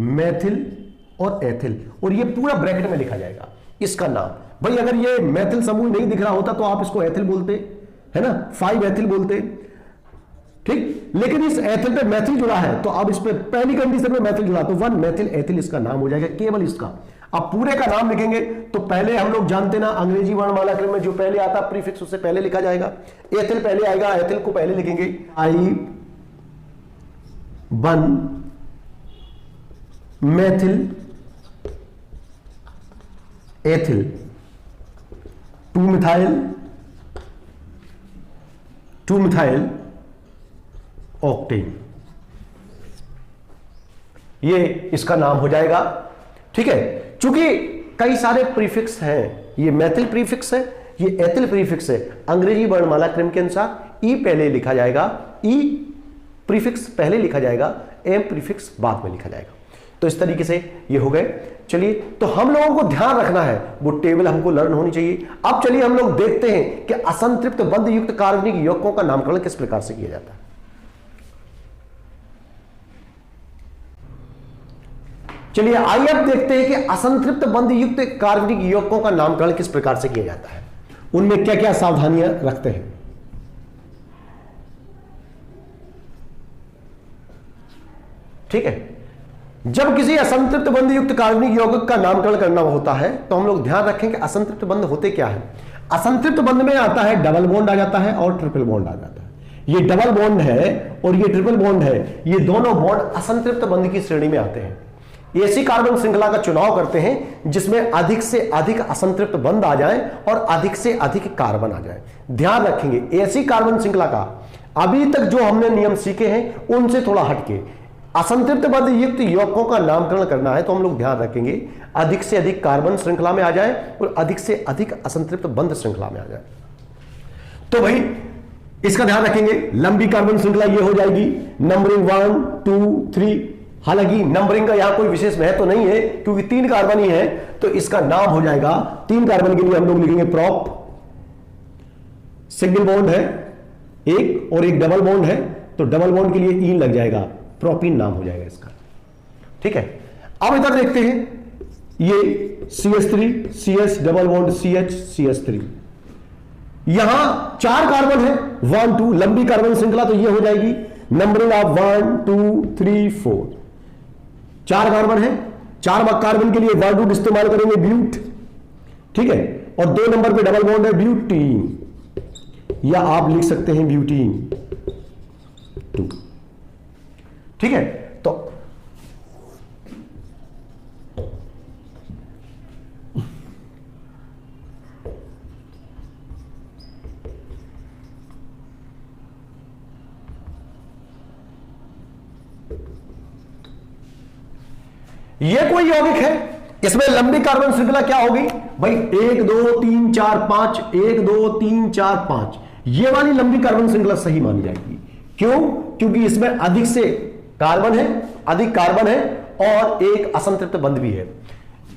मैथिल और एथिल, और ये पूरा ब्रैकेट में लिखा जाएगा इसका नाम। भाई अगर ये मैथिल समूह नहीं दिख रहा होता तो आप इसको एथिल बोलते, है ना, 5 एथिल बोलते। ठीक, लेकिन इस एथिल पे मैथिल जुड़ा है, तो अब इस पे पहली कंडीशन में मैथिल जुड़ा, तो वन मैथिल एथिल इसका नाम हो जाएगा, केवल इसका। अब पूरे का नाम लिखेंगे तो पहले हम लोग जानते ना, अंग्रेजी वर्णमाला क्रम में जो पहले आता प्रीफिक्स उससे पहले लिखा जाएगा। एथिल पहले आएगा, एथिल को पहले लिखेंगे, I one Maithil ethyl 2 methyl octane, ये इसका नाम हो जाएगा। ठीक है, चूंकि कई सारे प्रीफिक्स हैं, ये मैथिल प्रीफिक्स है, ये एथिल प्रीफिक्स है, अंग्रेजी वर्णमाला क्रम के अनुसार ई पहले लिखा जाएगा, ई प्रीफिक्स पहले लिखा जाएगा, एम प्रीफिक्स बाद में लिखा जाएगा। तो इस तरीके से ये हो गए। चलिए, तो हम लोगों को ध्यान रखना है, वो टेबल हमको लर्न होनी चाहिए। अब चलिए हम लोग देखते हैं कि असंतृप्त बंध युक्त कार्बनिक यौगिकों का नामकरण किस प्रकार से किया जाता है। चलिए आइए अब देखते हैं कि असंतृप्त बंध युक्त कार्बनिक यौगिकों का नामकरण किस प्रकार से किया जाता है, उनमें क्या क्या सावधानियां रखते हैं। ठीक है, जब किसी असंतृप्त बंध युक्त कार्बनिक यौगिक का नामकरण करना होता है तो हम लोग ध्यान रखें कि असंतृप्त बंध होते क्या है। असंतृप्त बंध में आता है डबल बॉन्ड आ जाता है और ट्रिपल बॉन्ड आ जाता है। ये डबल बॉन्ड है और ये ट्रिपल बॉन्ड है, ये दोनों बॉन्ड असंतृप्त बंध की श्रेणी में आते हैं। ऐसी कार्बन श्रृंखला का चुनाव करते हैं जिसमें अधिक से अधिक असंतृप्त बंध आ जाए और अधिक से अधिक कार्बन आ जाए। ध्यान रखेंगे, ऐसी कार्बन श्रृंखला का अभी तक जो हमने नियम सीखे हैं उनसे थोड़ा हटके असंतृप्त बंध युक्त यौगिकों का नामकरण करना है तो हम लोग ध्यान रखेंगे अधिक से अधिक कार्बन श्रृंखला में आ जाए और अधिक से अधिक असंतृप्त बंध श्रृंखला में आ जाए। तो भाई इसका ध्यान रखेंगे, लंबी कार्बन श्रृंखला ये हो जाएगी नंबरिंग 1 2 3। हालांकि नंबरिंग का यहां कोई विशेष महत्व तो नहीं है क्योंकि 3 कार्बन ही है, तो इसका नाम हो जाएगा 3 कार्बन के लिए हम लोग लिखेंगे प्रॉप। सिंगल बॉन्ड है एक और एक डबल बॉन्ड है, तो डबल बॉन्ड के लिए ईन लग जाएगा, प्रोपीन नाम हो जाएगा इसका। ठीक है, अब इधर देखते हैं, ये CH3 CS double bond CH CH3, यहां 4 कार्बन है 1 2, लंबी कार्बन श्रृंखला तो ये हो जाएगी नंबरिंग ऑफ 1 2 3 4। 4 कार्बन है, 4 कार्बन के लिए वर्ड इस्तेमाल करेंगे ब्यूट। ठीक है, और 2 नंबर पे डबल बॉन्ड है ब्यूटीन, या आप लिख सकते हैं ब्यूटीन 2। ठीक है, तो ये कोई यौगिक है, इसमें लंबी कार्बन श्रृंखला क्या होगी भाई 1 2 3 4 5, 1 2 3 4 5, ये वाली लंबी कार्बन श्रृंखला सही मानी जाएगी। क्यों? क्योंकि इसमें अधिक से कार्बन है, अधिक कार्बन है और एक असंतृप्त बंध भी है।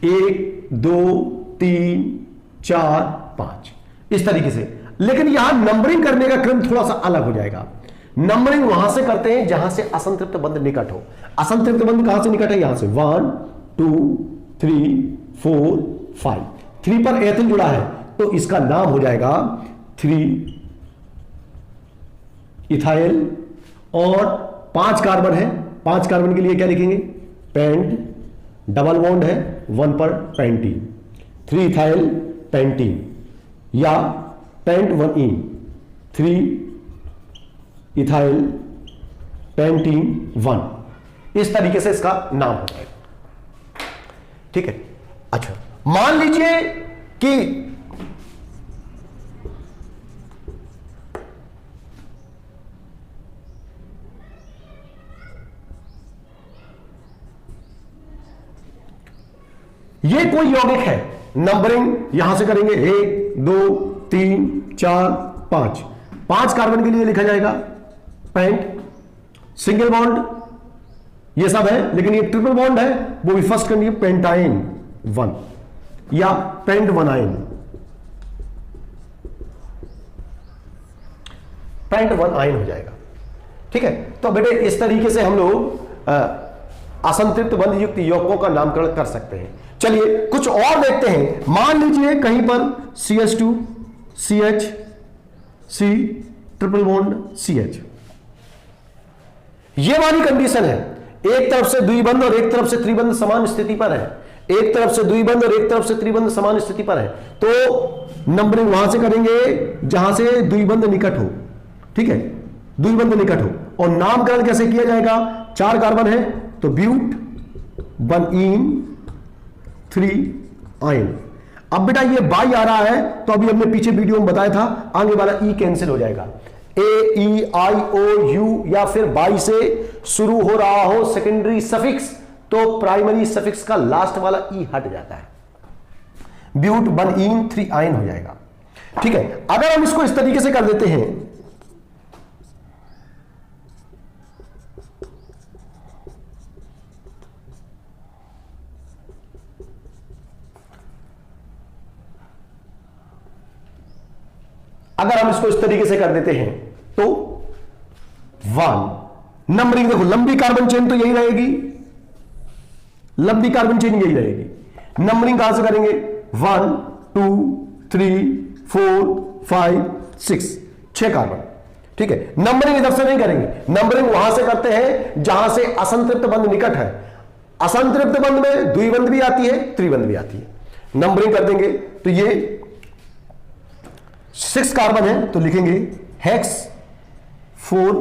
1 2 3 4 5 इस तरीके से। लेकिन यहां नंबरिंग करने का क्रम थोड़ा सा अलग हो जाएगा। नंबरिंग वहां से करते हैं जहां से असंतृप्त बंध निकट हो। असंतृप्त बंध कहां से निकट है? यहां से 1 2 3 4 5। 3 पर एथिल जुड़ा है तो इसका नाम हो जाएगा 3 इथाइल। और 5 कार्बन है, 5 कार्बन के लिए क्या लिखेंगे? पेंट। डबल बॉन्ड है 1 पर पेंटीन, 3 इथाइल पेंटीन, या पेंट 1 इन 3 इथाइल पेंटीन 1। इस तरीके से इसका नाम हो जाएगा। ठीक है। अच्छा, मान लीजिए कि ये कोई यौगिक है, नंबरिंग यहां से करेंगे 1 2 3 4 5। 5 कार्बन के लिए लिखा जाएगा पेंट। सिंगल बॉन्ड ये सब है, लेकिन ये ट्रिपल बॉन्ड है वो भी फर्स्ट करनी है पेंटाइन 1 या पेंट 1 आइन। पेंट 1 आयन हो जाएगा। ठीक है, तो बेटे इस तरीके से हम लोग असंतृप्त बंध युक्त यौगिकों का नामकरण कर सकते हैं। चलिए कुछ और देखते हैं। मान लीजिए कहीं पर CH2 CH C triple bond CH, ये वाली कंडीशन है, एक तरफ से द्विबंध और एक तरफ से त्रिबंध समान स्थिति पर है, एक तरफ से द्विबंध और एक तरफ से त्रिबंध समान स्थिति पर है, तो नंबरिंग वहां से करेंगे जहां से द्विबंध निकट हो। ठीक है, द्विबंध निकट हो, और नामकरण कैसे किया जाएगा? 4 कार्बन है तो ब्यूट 1 इन 3 आयन। अब बेटा ये बाई आ रहा है, तो अभी हमने पीछे वीडियो में बताया था, आगे वाला ई कैंसिल हो जाएगा। AEIOU या फिर बाई से शुरू हो रहा हो सेकेंडरी सफिक्स, तो प्राइमरी सफिक्स का लास्ट वाला ई हट जाता है, ब्यूट 1 इन 3 आयन हो जाएगा। ठीक है, अगर हम इसको इस तरीके से कर देते हैं, अगर हम इसको इस तरीके से कर देते हैं तो 1 नंबरिंग देखो, लंबी कार्बन चेन तो यही रहेगी, लंबी कार्बन चेन यही रहेगी। नंबरिंग कहां से करेंगे? 1 2 3 4 5 6, 6 कार्बन। ठीक है, नंबरिंग इधर से नहीं करेंगे, नंबरिंग वहां से करते हैं जहां से असंतृप्त बंध निकट है। असंतृप्त बंध में द्विबंध भी आती है, त्रिबंध भी आती है। नंबरिंग कर देंगे तो ये 6 कार्बन है तो लिखेंगे हेक्स 4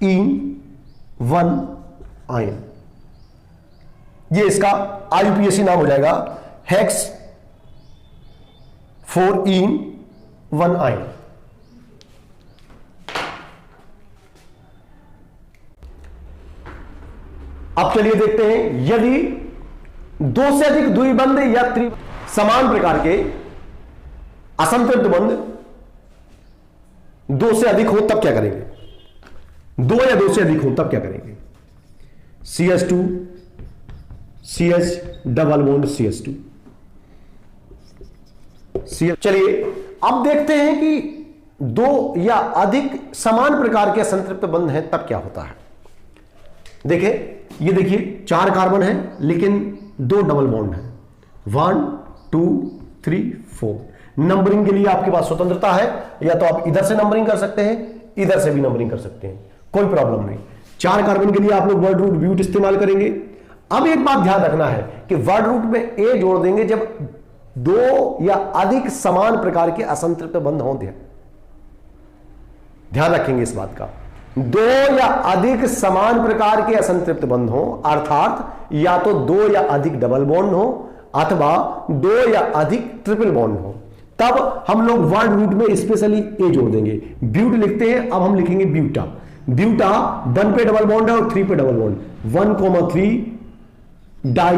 इन 1 आयन, ये इसका IUPAC नाम हो जाएगा, हेक्स 4 इन 1 आयन। अब चलिए देखते हैं, यदि 2 से अधिक द्विबंध या समान प्रकार के असंतृप्त बंध 2 से अधिक हो तब क्या करेंगे? 2 या 2 से अधिक हो तब क्या करेंगे? CH2 CH double bond CH2 CH। चलिए अब देखते हैं कि 2 या अधिक समान प्रकार के असंतृप्त बंध हैं तब क्या होता है। देखिए, ये देखिए 4 कार्बन है लेकिन 2 डबल बॉन्ड है, 1 2 3 4। नंबरिंग के लिए आपके पास स्वतंत्रता है, या तो आप इधर से नंबरिंग कर सकते हैं, इधर से भी नंबरिंग कर सकते हैं, कोई प्रॉब्लम नहीं। 4 कार्बन के लिए आप लोग वर्ड रूट ब्यूट इस्तेमाल करेंगे। अब एक बात ध्यान रखना है कि वर्ड रूट में ए जोड़ देंगे जब 2 या अधिक समान प्रकार के असंतृप्त बंध हों। ध्यान रखेंगे इस बात का, 2 या अधिक समान प्रकार के असंतृप्त बंध हो, अर्थात या तो 2 या अधिक डबल बॉन्ड हो अथवा 2 या अधिक ट्रिपल बॉन्ड हो, तब हम लोग वर्ड रूट में स्पेशली ए जोड़ देंगे। ब्यूट लिखते हैं, अब हम लिखेंगे ब्यूटा। ब्यूटा 1 पे डबल बॉन्ड है और 3 पे डबल बॉन्ड, 1,3 डाई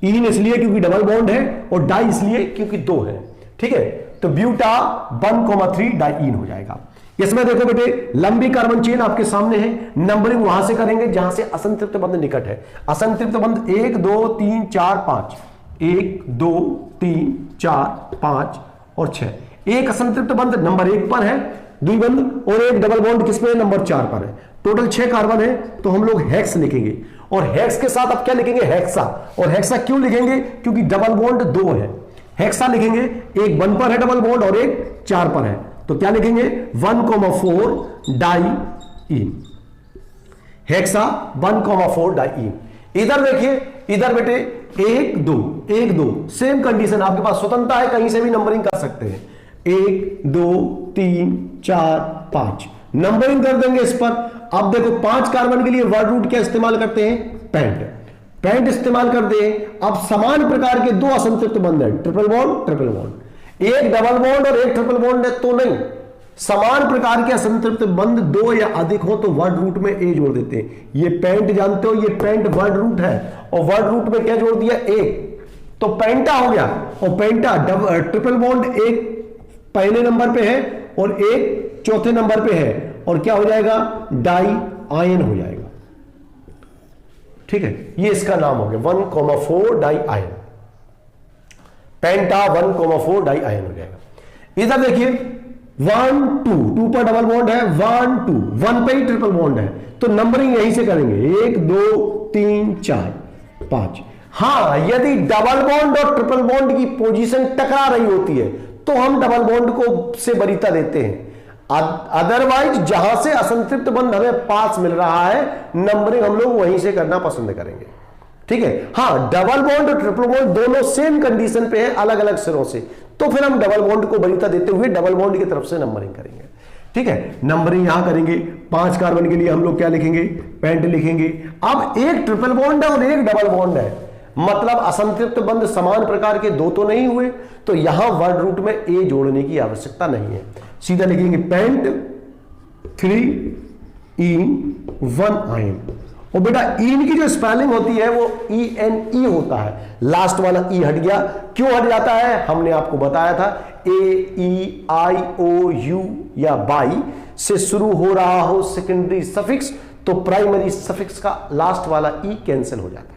इन इसलिए क्योंकि डबल बॉन्ड है और डाई इसलिए क्योंकि 2 है। ठीक है, तो ब्यूटा 1,3 डाई इन हो जाएगा। इसमें देखो बेटे, लंबी कार्बन चेन आपके सामने है, नंबरिंग वहां से करेंगे जहां से असंतृप्त बंध निकट है। असंतृप्त बंध 1 2 3 4 5, 1 2 3 4 5 और 6। एक असंतृप्त बंध नंबर 1 पर है द्विबंध, और एक डबल बॉन्ड किस पे? नंबर 4 पर है। टोटल 6 कार्बन है, तो हम लोग हेक्स लिखेंगे, और हेक्स के साथ अब क्या लिखेंगे? हेक्सा। और हेक्सा क्यों लिखेंगे? क्योंकि डबल बॉन्ड 2 है। हेक्सा लिखेंगे, एक 1 पर है डबल बॉन्ड और एक 4 पर है, तो क्या लिखेंगे? 1,4 डाई इन। हेक्सा 1,4 डाई इन। इधर देखिए, इधर बेटे 1 2 1 2 सेम कंडीशन, आपके पास स्वतंत्रता है, कहीं से भी नंबरिंग कर सकते हैं। 1 2 3 4 5 नंबरिंग कर देंगे इस पर। अब देखो 5 कार्बन के लिए वर्ड रूट क्या इस्तेमाल करते हैं? पेंट। पेंट इस्तेमाल कर दे। अब समान प्रकार के 2 असंतृप्त बंध हैं, ट्रिपल बॉन्ड ट्रिपल बॉन्ड। एक डबल बॉन्ड और एक ट्रिपल बॉन्ड है तो नहीं, समान प्रकार के असंतृप्त बंध 2 या अधिक हो तो वर्ड रूट में ए जोड़ देते हैं। ये पेंट जानते हो, ये पेंट वर्ड रूट है, और वर्ड रूट में क्या जोड़ दिया? एक, तो पेंटा हो गया। और पेंटा ट्रिपल बॉन्ड एक पहले नंबर पे है और एक चौथे नंबर पे है, और क्या हो जाएगा? डाई आयन हो जाएगा। ठीक है, ये इसका नाम हो गया 1,4 डाई आयन। पेंटा 1,4 डाई आयन हो जाएगा। इधर देखिए 1 2, 2 पर डबल बॉन्ड है, 1 2, 1 पे ही ट्रिपल बॉन्ड है, तो नंबरिंग यहीं से करेंगे 1 2 3 4 5। हां, यदि डबल बॉन्ड और ट्रिपल बॉन्ड की पोजीशन टकरा रही होती है तो हम डबल बॉन्ड को से वरीयता देते हैं, अदरवाइज जहां से असंतृप्त बंध हमें पास मिल रहा है, नंबरिंग हम लोग वहीं से करना पसंद करेंगे। ठीक है, हां डबल बॉन्ड और ट्रिपल बॉन्ड दोनों सेम कंडीशन पे है, अलग अलग सिरों से, तो फिर हम डबल बॉन्ड को वरीयता देते हुए डबल बॉन्ड की तरफ से नंबरिंग करेंगे। ठीक है, नंबरिंग यहां करेंगे। 5 कार्बन के लिए हम लोग क्या लिखेंगे, पेंट लिखेंगे। अब एक ट्रिपल बॉन्ड है और एक डबल बॉन्ड है, मतलब असंतृप्त बंध समान प्रकार के दो तो नहीं हुए, तो यहां वर्ड रूट में ए जोड़ने की आवश्यकता नहीं है, सीधा लिखेंगे पेंट 3 इन 1 आयन। और बेटा इन की जो स्पेलिंग होती है वो ENE होता है, लास्ट वाला ई हट गया। क्यों हट जाता है, हमने आपको बताया था, AEIOU या बाई से शुरू हो रहा हो सेकेंडरी सफिक्स, तो प्राइमरी सफिक्स का लास्ट वाला ई कैंसिल हो जाता है।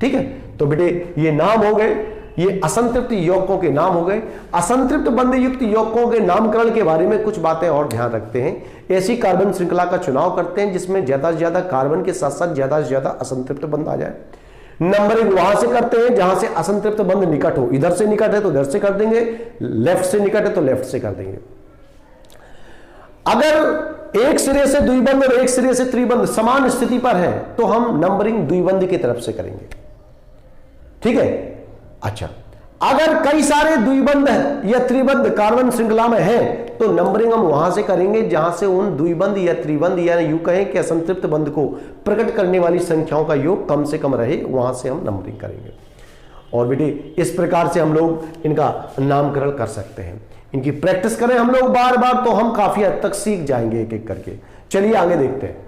ठीक है, तो बेटे ये नाम हो गए, ये असंतृप्त यौगिकों के नाम हो गए। असंतृप्त बंध युक्त यौगिकों के नामकरण के बारे में कुछ बातें और ध्यान रखते हैं। ऐसी कार्बन श्रृंखला का चुनाव करते हैं जिसमें ज्यादा से ज्यादा कार्बन के साथ साथ ज्यादा से ज्यादा असंतृप्त बंध आ जाए। नंबरिंग वहां से करते हैं जहां से असंतृप्त बंध निकट हो, इधर से निकट है तो इधर से कर देंगे, लेफ्ट से निकट है तो लेफ्ट से कर देंगे। अगर एक सिरे से द्विबंध और एक सिरे से त्रिबंध समान स्थिति पर है तो हम नंबरिंग द्विबंध की तरफ से करेंगे। ठीक है, अच्छा अगर कई सारे द्विबंध या त्रिबंध कार्बन श्रृंखला में है तो नंबरिंग हम वहां से करेंगे जहां से उन द्विबंध या त्रिबंध या यूं कहें कि असंतृप्त बंध को प्रकट करने वाली संख्याओं का योग कम से कम रहे, वहां से हम नंबरिंग करेंगे। और बेटे इस प्रकार से हम लोग इनका नामकरण कर सकते हैं। इनकी प्रैक्टिस करें हम लोग बार बार तो हम काफी हद तक सीख जाएंगे एक एक करके। चलिए आगे देखते हैं।